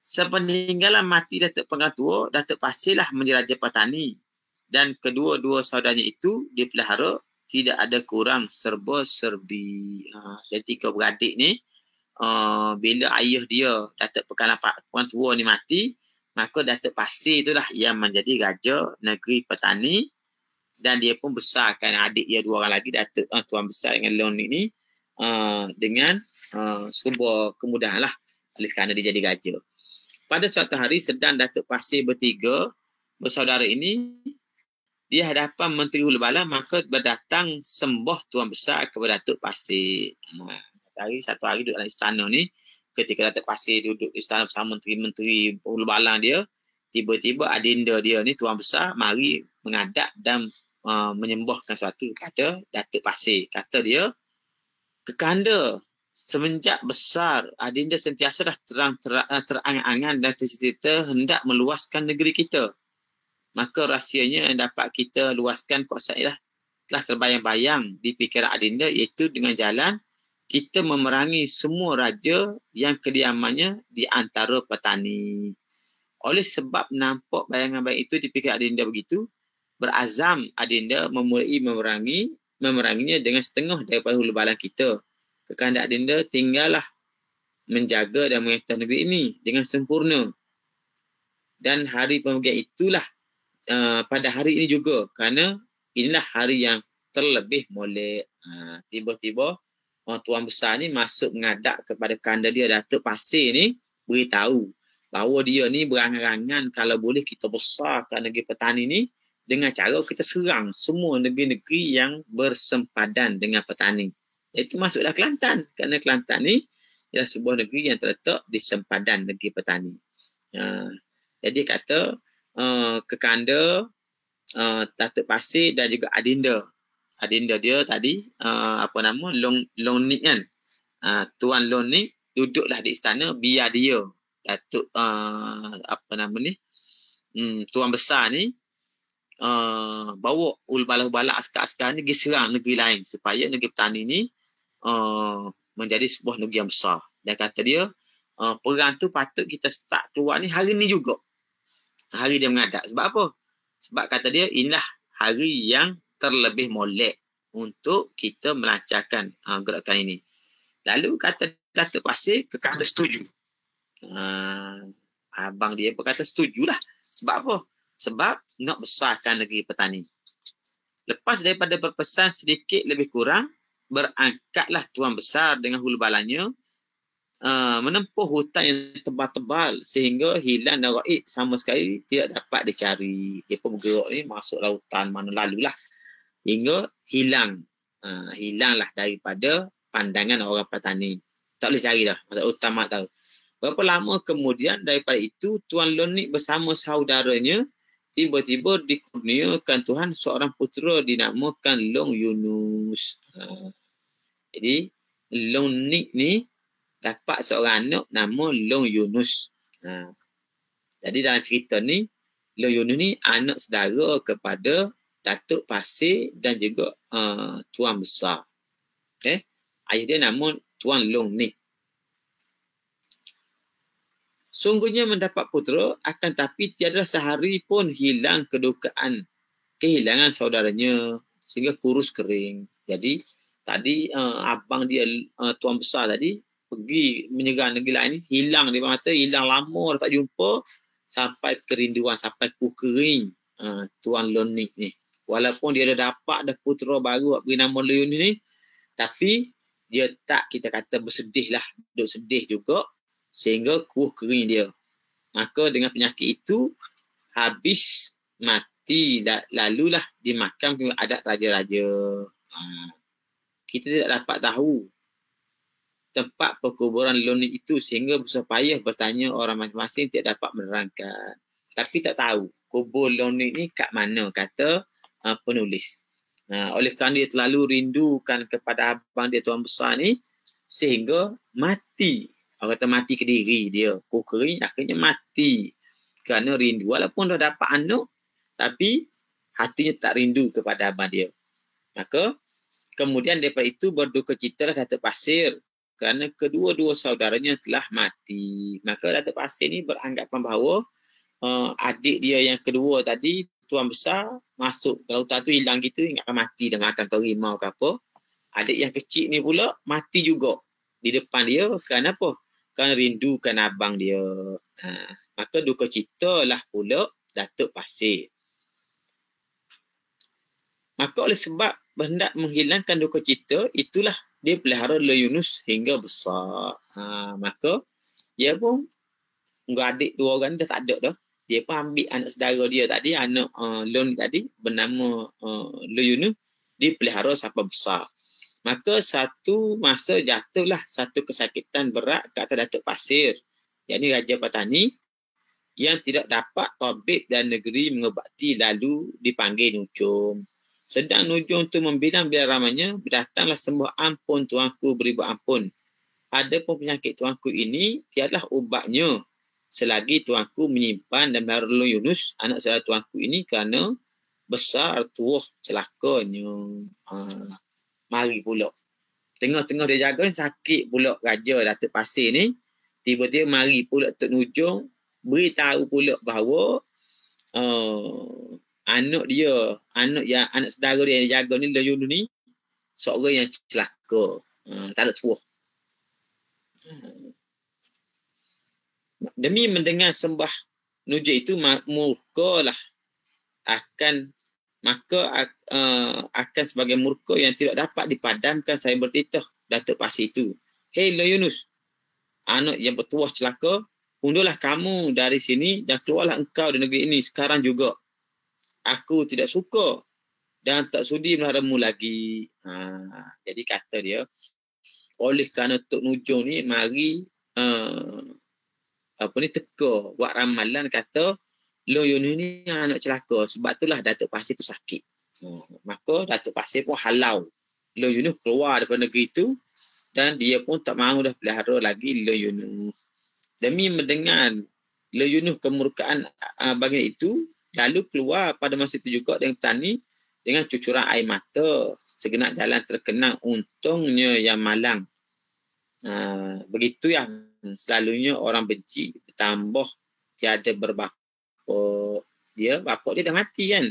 Sepeninggalan mati Datuk Pengkalan Tua, Datuk Pasir lah menjadi Raja Petani. Dan kedua-dua saudaranya itu dipelihara, tidak ada kurang serba-serbi. Jadi 3 beradik ni, bila ayah dia Datuk Pengkalan Tua ni mati, maka Datuk Pasir itulah yang menjadi Raja Negeri Petani. Dan dia pun besarkan adik dia 2 orang lagi, Datuk Tuan Besar dengan Long Nik ni, dengan sebuah kemudahan lah oleh kerana dia jadi raja. Pada suatu hari sedang Datuk Pasir bersaudara ini di hadapan Menteri Hulu Balang, maka berdatang sembah Tuan Besar kepada Datuk Pasir. Satu hari duduk dalam istana ni, ketika Datuk Pasir duduk di istana bersama menteri-menteri Hulu Balang dia, tiba-tiba adinda dia ni, Tuan Besar, mari menghadap dan menyembahkan sesuatu kepada Datuk Pasir. Kata dia, Kekanda, semenjak besar, adinda sentiasa dah terang-angan dan tercita-cita hendak meluaskan negeri kita. Maka rahsianya yang dapat kita luaskan kuasa ialah telah terbayang-bayang di fikiran adinda, iaitu dengan jalan kita memerangi semua raja yang kediamannya di antara petani. Oleh sebab nampak bayangan baik itu di fikiran adinda begitu, berazam adinda memulai memeranginya dengan setengah daripada hulu balang kita. Kekandak adinda tinggallah menjaga dan mengatur negeri ini dengan sempurna. Dan hari pemergian itulah pada hari ini juga, kerana inilah hari yang terlebih molek. Tiba-tiba Tuan Besar ni masuk menghadap kepada kanda dia Datuk Pasir ni, beritahu bahawa dia ni berangan-angan kalau boleh kita besarkan negeri petani ni dengan cara kita serang semua negeri-negeri yang bersempadan dengan petani. Iaitu masuklah Kelantan. Kerana Kelantan ni ialah sebuah negeri yang terletak di sempadan negeri petani. Jadi kata Kekanda, Datuk Pasir dan juga Adinda. Adinda dia tadi apa nama Long Nik kan. Tuan Long Nik duduklah di istana biar dia Datuk apa nama ni tuan besar ni bawa bala-bala askar-askar ni pergi serang negeri lain supaya negeri petani ni menjadi sebuah negeri yang besar. Dan kata dia perang tu patut kita start keluar ni hari ni juga. Hari dia mengadap. Sebab apa? Sebab kata dia inilah hari yang terlebih molek untuk kita melancarkan gerakan ini. Lalu kata Datuk Pasir, Kekanda setuju. Abang dia pun kata setujulah. Sebab apa? Sebab nak besarkan negeri petani. Lepas daripada berpesan sedikit lebih kurang, berangkatlah tuan besar dengan hulu balanya menempuh hutan yang tebal-tebal sehingga hilang dan raib sama sekali tidak dapat dicari. Dia pun bergerak ni masuk lautan mana lalulah hingga hilanglah daripada pandangan orang petani. Tak boleh cari dah. Masuk hutan mak tahu. Berapa lama kemudian daripada itu Tuan Long Nik bersama saudaranya tiba-tiba dikurniakan Tuhan seorang putera dinamakan Long Yunus. Jadi Long Nik ni dapat seorang anak nama Long Yunus. Jadi dalam cerita ni Long Yunus ni anak saudara kepada Datuk Pasir dan juga Tuan Besar. Ayah dia nama Tuan Long Nik. Sungguhnya mendapat putera, akan tapi tiada sehari pun hilang kehilangan saudaranya sehingga kurus kering. Jadi tadi abang dia Tuan Besar tadi pergi menyerang negeri lain ni, hilang di mata, hilang lama dah tak jumpa sampai kerinduan, sampai kuh kering Tuan Long Nik ni. Walaupun dia dah dapat dah putera baru beri nama Long Yunus ni, tapi dia tak, kita kata bersedih lah, duduk sedih juga sehingga kuh kering dia. Maka dengan penyakit itu habis mati, lalulah dimakam adat raja-raja. Kita tidak dapat tahu tempat perkuburan Long Nik itu sehingga bersusah payah bertanya orang masing-masing tidak dapat menerangkan. Tapi tak tahu kubur Long Nik ni kat mana, kata penulis. Oleh kerana dia terlalu rindukan kepada abang dia Tuan Besar ni sehingga mati. Orang kata mati ke diri dia. Kuh kering akhirnya mati kerana rindu. Walaupun dah dapat anak tapi hatinya tak rindu kepada abang dia. Maka kemudian daripada itu berduka citalah Datuk Pasir kerana kedua-dua saudaranya telah mati. Maka Datuk Pasir ni beranggapan bahawa adik dia yang kedua tadi, Tuan Besar, masuk ke lautan tu hilang gitu, ingatkan mati dah makan harimau ke apa. Adik yang kecil ni pula mati juga di depan dia. Kerana apa? Kerana rindukan abang dia. Maka duka citalah pula Datuk Pasir. Maka oleh sebab hendak menghilangkan duka cita, itulah dia pelihara Long Yunus hingga besar. Maka dia pun adik dua orang dah tak ada dah. Dia pun ambil anak saudara dia tadi, anak Long tadi bernama Long Yunus, dipelihara sampai besar. Maka satu masa jatuhlah satu kesakitan berat ke atas Datuk Pasir, yakni Raja Petani yang tidak dapat tabib dan negeri mengobati, lalu dipanggil Nujum. Sedang Nujum tu membilang-bilang ramanya, berdatanglah sembah ampun tuanku beribu ampun. Adapun penyakit tuanku ini tiadalah ubatnya selagi tuanku menyimpan dan melihara Long Yunus, anak saudara tuanku ini, kerana besar tuah celakanya. Mari pula. Tengah-tengah dia jaga ni sakit pula Raja Datuk Pasir ni. Tiba-tiba mari pula Tok Nujum beritahu pula bahawa anak saudara dia yang jaga ni, Long Yunus ni, seorang yang celaka. Tak ada tuah. Demi mendengar sembah Nujum itu, murkalah akan sebagai murka yang tidak dapat dipadamkan saya bertitah Datuk Pasir itu. Hei Long Yunus, anak yang bertuah celaka, undurlah kamu dari sini dan keluarlah engkau dari negeri ini sekarang juga. Aku tidak suka dan tak sudi mengharamu lagi. Jadi kata dia, oleh kerana Tok Nujung ni mari teka buat ramalan kata Long Yunus ni anak celaka, sebab itulah Datuk Pasir tu sakit. Maka Datuk Pasir pun halau Long Yunus keluar daripada negeri itu, dan dia pun tak mahu dah pelihara lagi Long Yunus. Demi mendengar Long Yunus kemurkaan bagian itu, lalu keluar pada masa itu juga dengan petani dengan cucuran air mata, segenap jalan terkenang untungnya yang malang. Begitu yang selalunya orang benci, bertambah tiada berbapa. Bapak dia dah mati kan.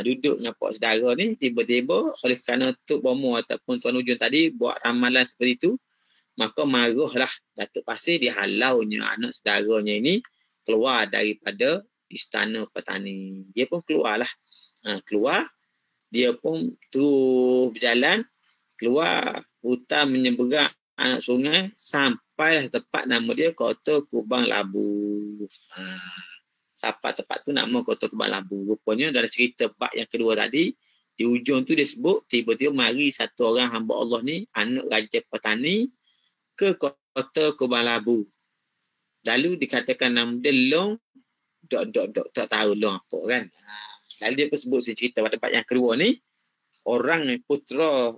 Duduk dengan pak saudara ni, tiba-tiba oleh kerana Tok Bomo ataupun Tuan Ujung tadi buat ramalan seperti itu, maka marahlah Datuk Pasir, dia halaunya anak saudaranya ini keluar daripada istana petani. Dia pun keluarlah. Keluar, dia pun terus berjalan, keluar hutan menyeberang anak sungai, sampailah tepat nama dia Kota Kubang Labu. Sampai tepat tu nama Kota Kubang Labu. Rupanya dalam cerita bab yang kedua tadi, di ujung tu dia sebut, tiba-tiba mari satu orang hamba Allah ni, anak raja petani, ke Kota Kubang Labu. Lalu dikatakan nama dia Long, tak tahu Long apa kan. Lalu dia pun sebut cerita pada bab yang kedua ni, orang putera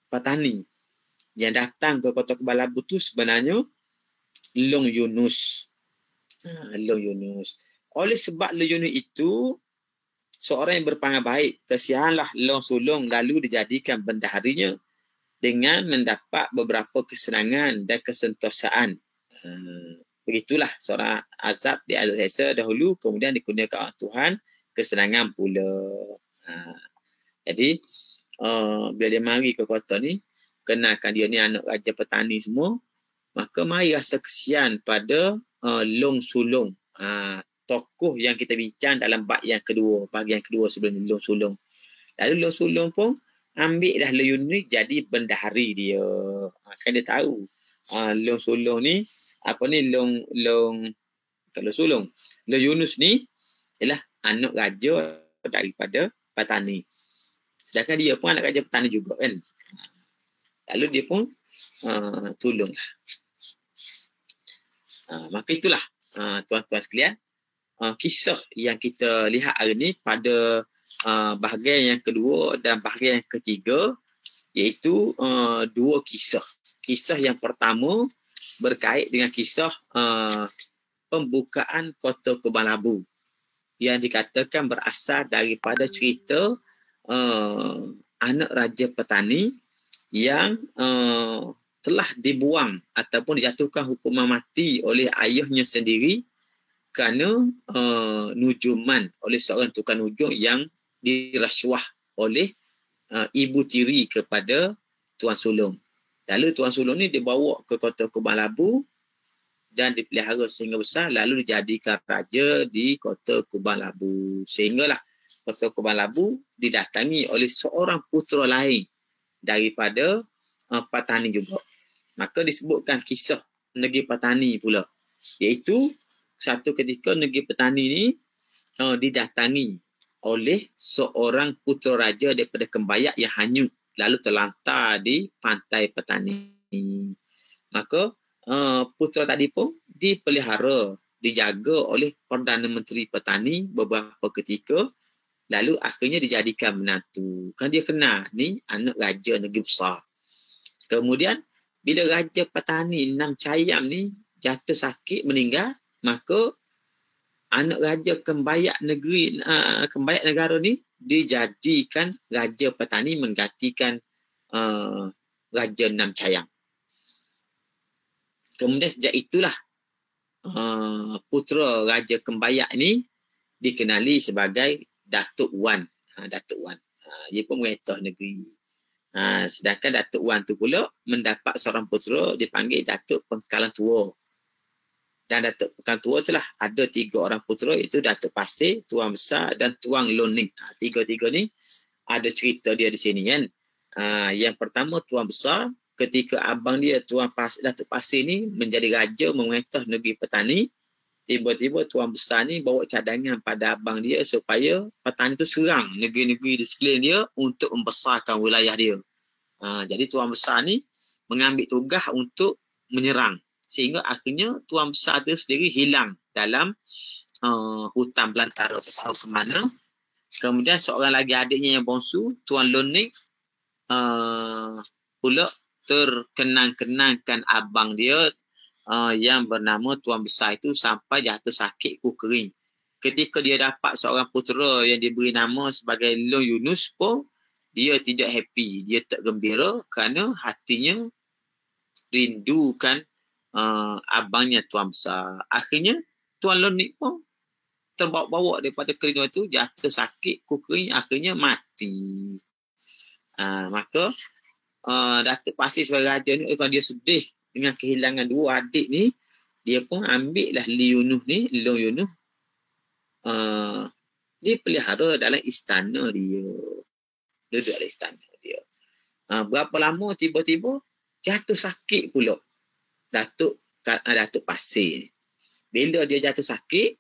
petani yang datang ke Kota Kubang Labu tu sebenarnya Long Yunus. Long Yunus. Oleh sebab Long Yunus itu seorang yang berpanggil baik, kesianlah Long Sulong lalu dijadikan bendaharinya dengan mendapat beberapa kesenangan dan kesentosaan. Begitulah seorang azab di azab sesa dahulu, kemudian dikurniakan Tuhan kesenangan pula. Jadi bila dia mari ke kota ni, kenalkan dia ni anak raja petani semua, maka mari rasa kesian pada Long Sulong, tokoh yang kita bincang dalam bab yang kedua, bahagian kedua sebelum ni, Long Sulong. Lalu Long Sulong pun ambil dah Long Yunus ni jadi bendahari dia. Kan dia tahu Long Sulong ni kalau Sulong Long Yunus ni ialah anak raja daripada petani, sedangkan dia pun anak raja petani juga kan. Lalu dia pun tolonglah. Maka itulah tuan-tuan sekalian, kisah yang kita lihat hari ni pada bahagian yang kedua dan bahagian yang ketiga, iaitu dua kisah. Kisah yang pertama berkait dengan kisah pembukaan Kota Kubang Labu yang dikatakan berasal daripada cerita anak raja petani yang telah dibuang ataupun dijatuhkan hukuman mati oleh ayahnya sendiri kerana nujuman oleh seorang tukang nujum yang dirasuah oleh ibu tiri kepada Tuan Sulong. Lalu Tuan Sulong ni dibawa ke Kota Kubang Labu dan dipelihara sehingga besar, lalu dijadikan raja di Kota Kubang Labu. Sehinggalah Kota Kubang Labu didatangi oleh seorang putera lain daripada petani juga. Maka disebutkan kisah negeri petani pula, iaitu satu ketika negeri petani ni didatangi oleh seorang putera raja daripada Kembayak yang hanyut lalu terlantar di pantai petani. Maka putera tadi pun dipelihara, dijaga oleh Perdana Menteri Petani beberapa ketika, lalu akhirnya dijadikan menantu. Kan dia kenal ni anak raja negeri besar. Kemudian bila raja petani Nam Cayam ni jatuh sakit meninggal, maka anak raja Kembayak negara ni dijadikan raja petani menggantikan raja Nam Cayam. Kemudian sejak itulah putera raja Kembayak ni dikenali sebagai Datuk Wan. Datuk Wan. Dia pun mengetah negeri. Sedangkan Datuk Wan tu pula mendapat seorang putera dipanggil Datuk Pengkalan Tua. Dan Datuk Pengkalan Tua itulah ada 3 orang putera, iaitu Datuk Pasir, Tuan Besar dan Tuan Loning. 3-3 ni ada cerita dia di sini kan. Yang pertama Tuan Besar, ketika abang dia Datuk Pasir ni menjadi raja mengetah negeri petani, tiba-tiba tuan besar ni bawa cadangan pada abang dia supaya petani tu serang negeri-negeri di sekeliling dia untuk membesarkan wilayah dia. Jadi tuan besar ni mengambil tugas untuk menyerang. Sehingga akhirnya tuan besar tu sendiri hilang dalam hutan belantara, tak tahu ke mana. Kemudian seorang lagi adiknya yang bongsu, Tuan Lon ni pula terkenang-kenangkan abang dia yang bernama Tuan Besar itu sampai jatuh sakit kuku kering. Ketika dia dapat seorang putera yang diberi nama sebagai Long Yunus pun, dia tidak happy, dia tak gembira kerana hatinya rindukan abangnya Tuan Besar. Akhirnya Tuan Lon ni pun terbawa-bawa daripada kerinduan itu, jatuh sakit kuku kering, akhirnya mati. Maka Datuk Pasir sebagai raja ni, kalau dia sedih dengan kehilangan dua adik ni, dia pun ambil lah Long Yunus, dia pelihara dalam istana dia. Duduk dalam istana dia. Berapa lama tiba-tiba jatuh sakit pula Datuk Pasir. Bila dia jatuh sakit,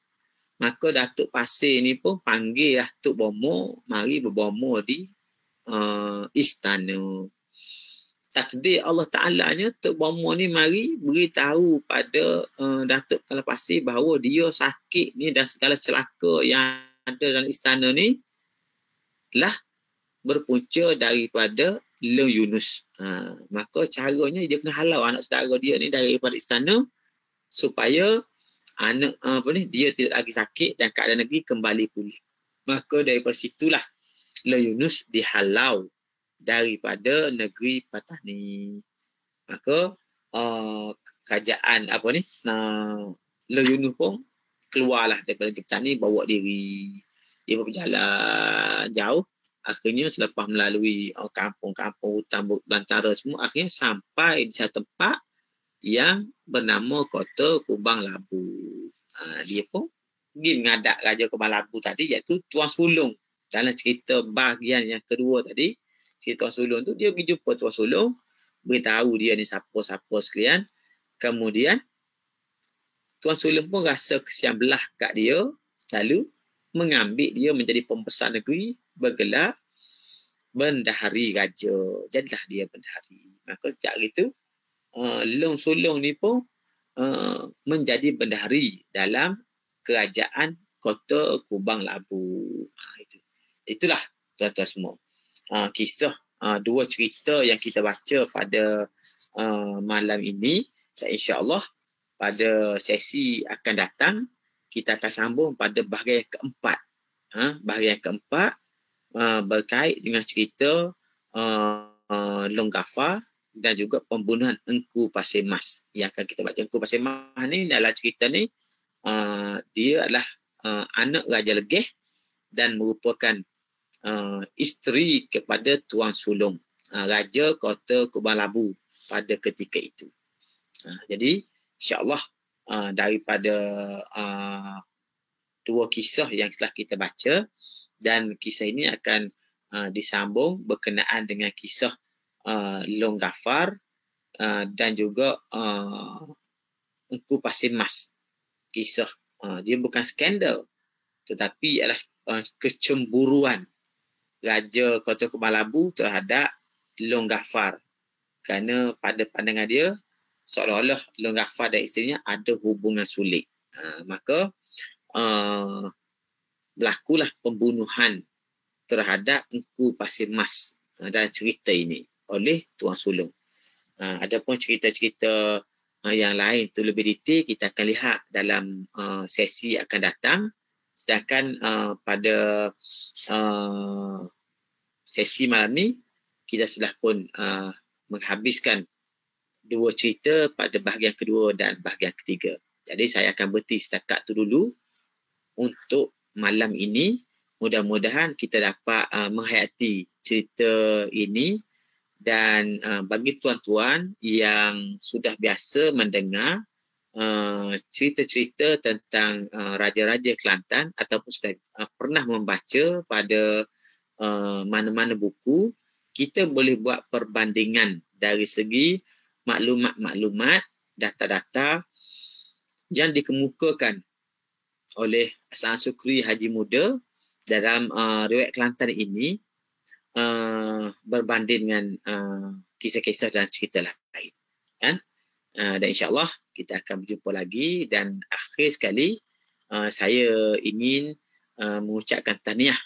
maka Datuk Pasir ni pun panggil Datuk Bomo mari berbomo di istana. Takdir Allah Ta'ala-nya, Tok Bomo ni mari beritahu pada Datuk Kala Pasir bahawa dia sakit ni dan segala celaka yang ada dalam istana ni lah berpunca daripada Long Yunus. Maka caranya dia kena halau anak saudara dia ni daripada istana supaya dia tidak lagi sakit dan keadaan negeri kembali pulih. Maka daripada situlah Long Yunus dihalau daripada negeri Patani. Maka kerajaan Long Yunus pun keluarlah daripada negeri Patani, bawa diri. Dia berjalan jauh. Akhirnya selepas melalui kampung-kampung, hutan belantara semua, akhirnya sampai di satu tempat yang bernama Kota Kubang Labu. Dia pun pergi menghadap Raja Kubang Labu tadi, iaitu Tuan Sulong. Dalam cerita bahagian yang kedua tadi, cerita Tuan Sulong tu, dia pergi jumpa Tuan Sulong, beritahu dia ni siapa-siapa sekalian. Kemudian Tuan Sulong pun rasa kesian belah kat dia, lalu mengambil dia menjadi pembesar negeri, bergelar bendahari raja. Jadilah dia bendahari. Maka sejak itu Long Sulong ni pun menjadi bendahari dalam kerajaan Kota Kubang Labu. Itulah tuan-tuan semua. Kisah dua cerita yang kita baca pada malam ini. InsyaAllah pada sesi akan datang kita akan sambung pada bahagian keempat. Bahagian keempat berkait dengan cerita Long Gafar dan juga pembunuhan Engku Pasir Mas yang akan kita baca. Engku Pasir Mas ni dalam cerita ni dia adalah anak Raja Legeh dan merupakan isteri kepada Tuan Sulong, Raja Kota Kubang Labu pada ketika itu. Jadi insyaAllah daripada dua kisah yang telah kita baca, dan kisah ini akan disambung berkenaan dengan kisah Long Gafar dan juga Engku Pasir Mas. Kisah dia bukan skandal, tetapi adalah kecemburuan Raja Kota Kubang Labu terhadap Long Gafar. Kerana pada pandangan dia, seolah-olah Long Gafar dan isterinya ada hubungan sulit. Maka berlakulah pembunuhan terhadap Engku Pasir Mas dalam cerita ini oleh Tuan Sulong. Adapun cerita-cerita yang lain tu lebih detail kita akan lihat dalam sesi akan datang. Sedangkan pada sesi malam ni kita sudah pun menghabiskan dua cerita pada bahagian kedua dan bahagian ketiga. Jadi saya akan berhenti setakat tu dulu untuk malam ini. Mudah-mudahan kita dapat menghayati cerita ini, dan bagi tuan-tuan yang sudah biasa mendengar cerita-cerita tentang raja-raja Kelantan ataupun sudah pernah membaca pada mana-mana buku, kita boleh buat perbandingan dari segi maklumat-maklumat, data-data yang dikemukakan oleh Hasan Sukri Haji Muda dalam riwayat Kelantan ini berbanding dengan kisah-kisah dan cerita lain, kan? Dan insyaAllah kita akan berjumpa lagi. Dan akhir sekali saya ingin mengucapkan tahniah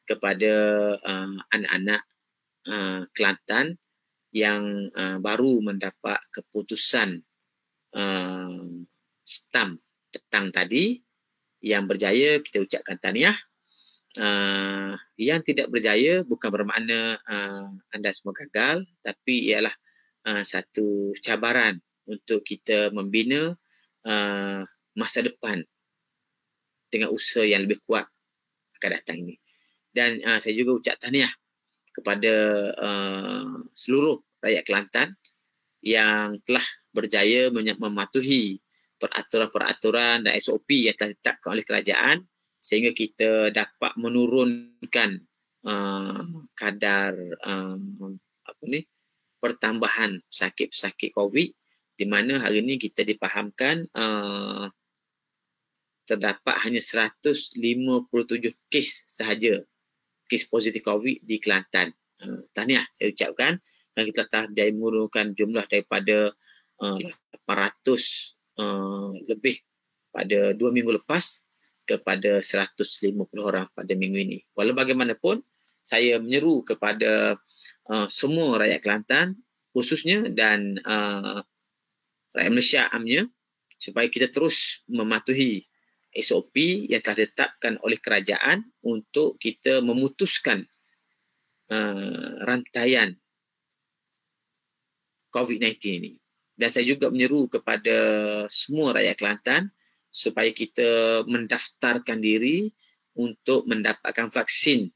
kepada anak-anak Kelantan yang baru mendapat keputusan stam petang tadi. Yang berjaya kita ucapkan tahniah. Yang tidak berjaya bukan bermakna anda semua gagal, tapi ialah satu cabaran untuk kita membina masa depan dengan usaha yang lebih kuat akan datang ini. Dan saya juga ucap tahniah kepada seluruh rakyat Kelantan yang telah berjaya mematuhi peraturan-peraturan dan SOP yang telah ditetapkan oleh kerajaan, sehingga kita dapat menurunkan kadar pertambahan pesakit-pesakit COVID, di mana hari ini kita dipahamkan terdapat hanya 157 kes sahaja, kes positif COVID di Kelantan. Tahniah saya ucapkan, dan kita telah berjaya menurunkan jumlah daripada 800 lebih pada 2 minggu lepas kepada 150 orang pada minggu ini. Walau bagaimanapun, saya menyeru kepada semua rakyat Kelantan khususnya dan rakyat Malaysia amnya, supaya kita terus mematuhi SOP yang telah ditetapkan oleh kerajaan untuk kita memutuskan rantaian COVID-19 ini. Dan saya juga menyeru kepada semua rakyat Kelantan supaya kita mendaftarkan diri untuk mendapatkan vaksin,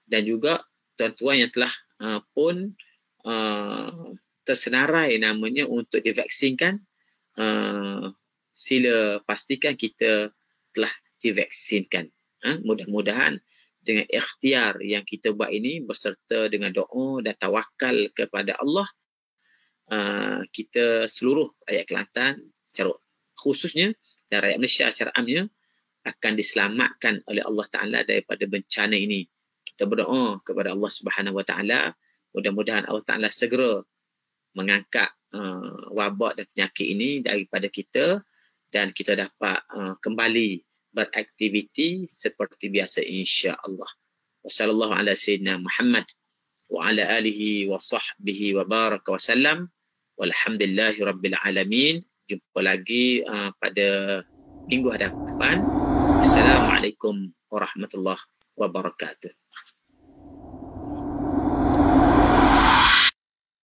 dan juga tuan-tuan yang telah pun tersenarai namanya untuk divaksinkan, sila pastikan kita telah divaksinkan. Mudah-mudahan dengan ikhtiar yang kita buat ini berserta dengan doa dan tawakal kepada Allah, kita seluruh rakyat Kelantan secara khususnya dan rakyat Malaysia secara amnya akan diselamatkan oleh Allah Ta'ala daripada bencana ini. Kita berdoa kepada Allah Subhanahu Wa Ta'ala, mudah-mudahan Allah Ta'ala segera mengangkat wabak dan penyakit ini daripada kita, dan kita dapat kembali beraktiviti seperti biasa insya-Allah. Wassallallahu ala sayyidina Muhammad wa ala alihi wa sahbihi wa baraka wa sallam. Walhamdulillahi rabbil alamin. Jumpa lagi pada minggu hadapan. Assalamualaikum warahmatullahi wabarakatuh.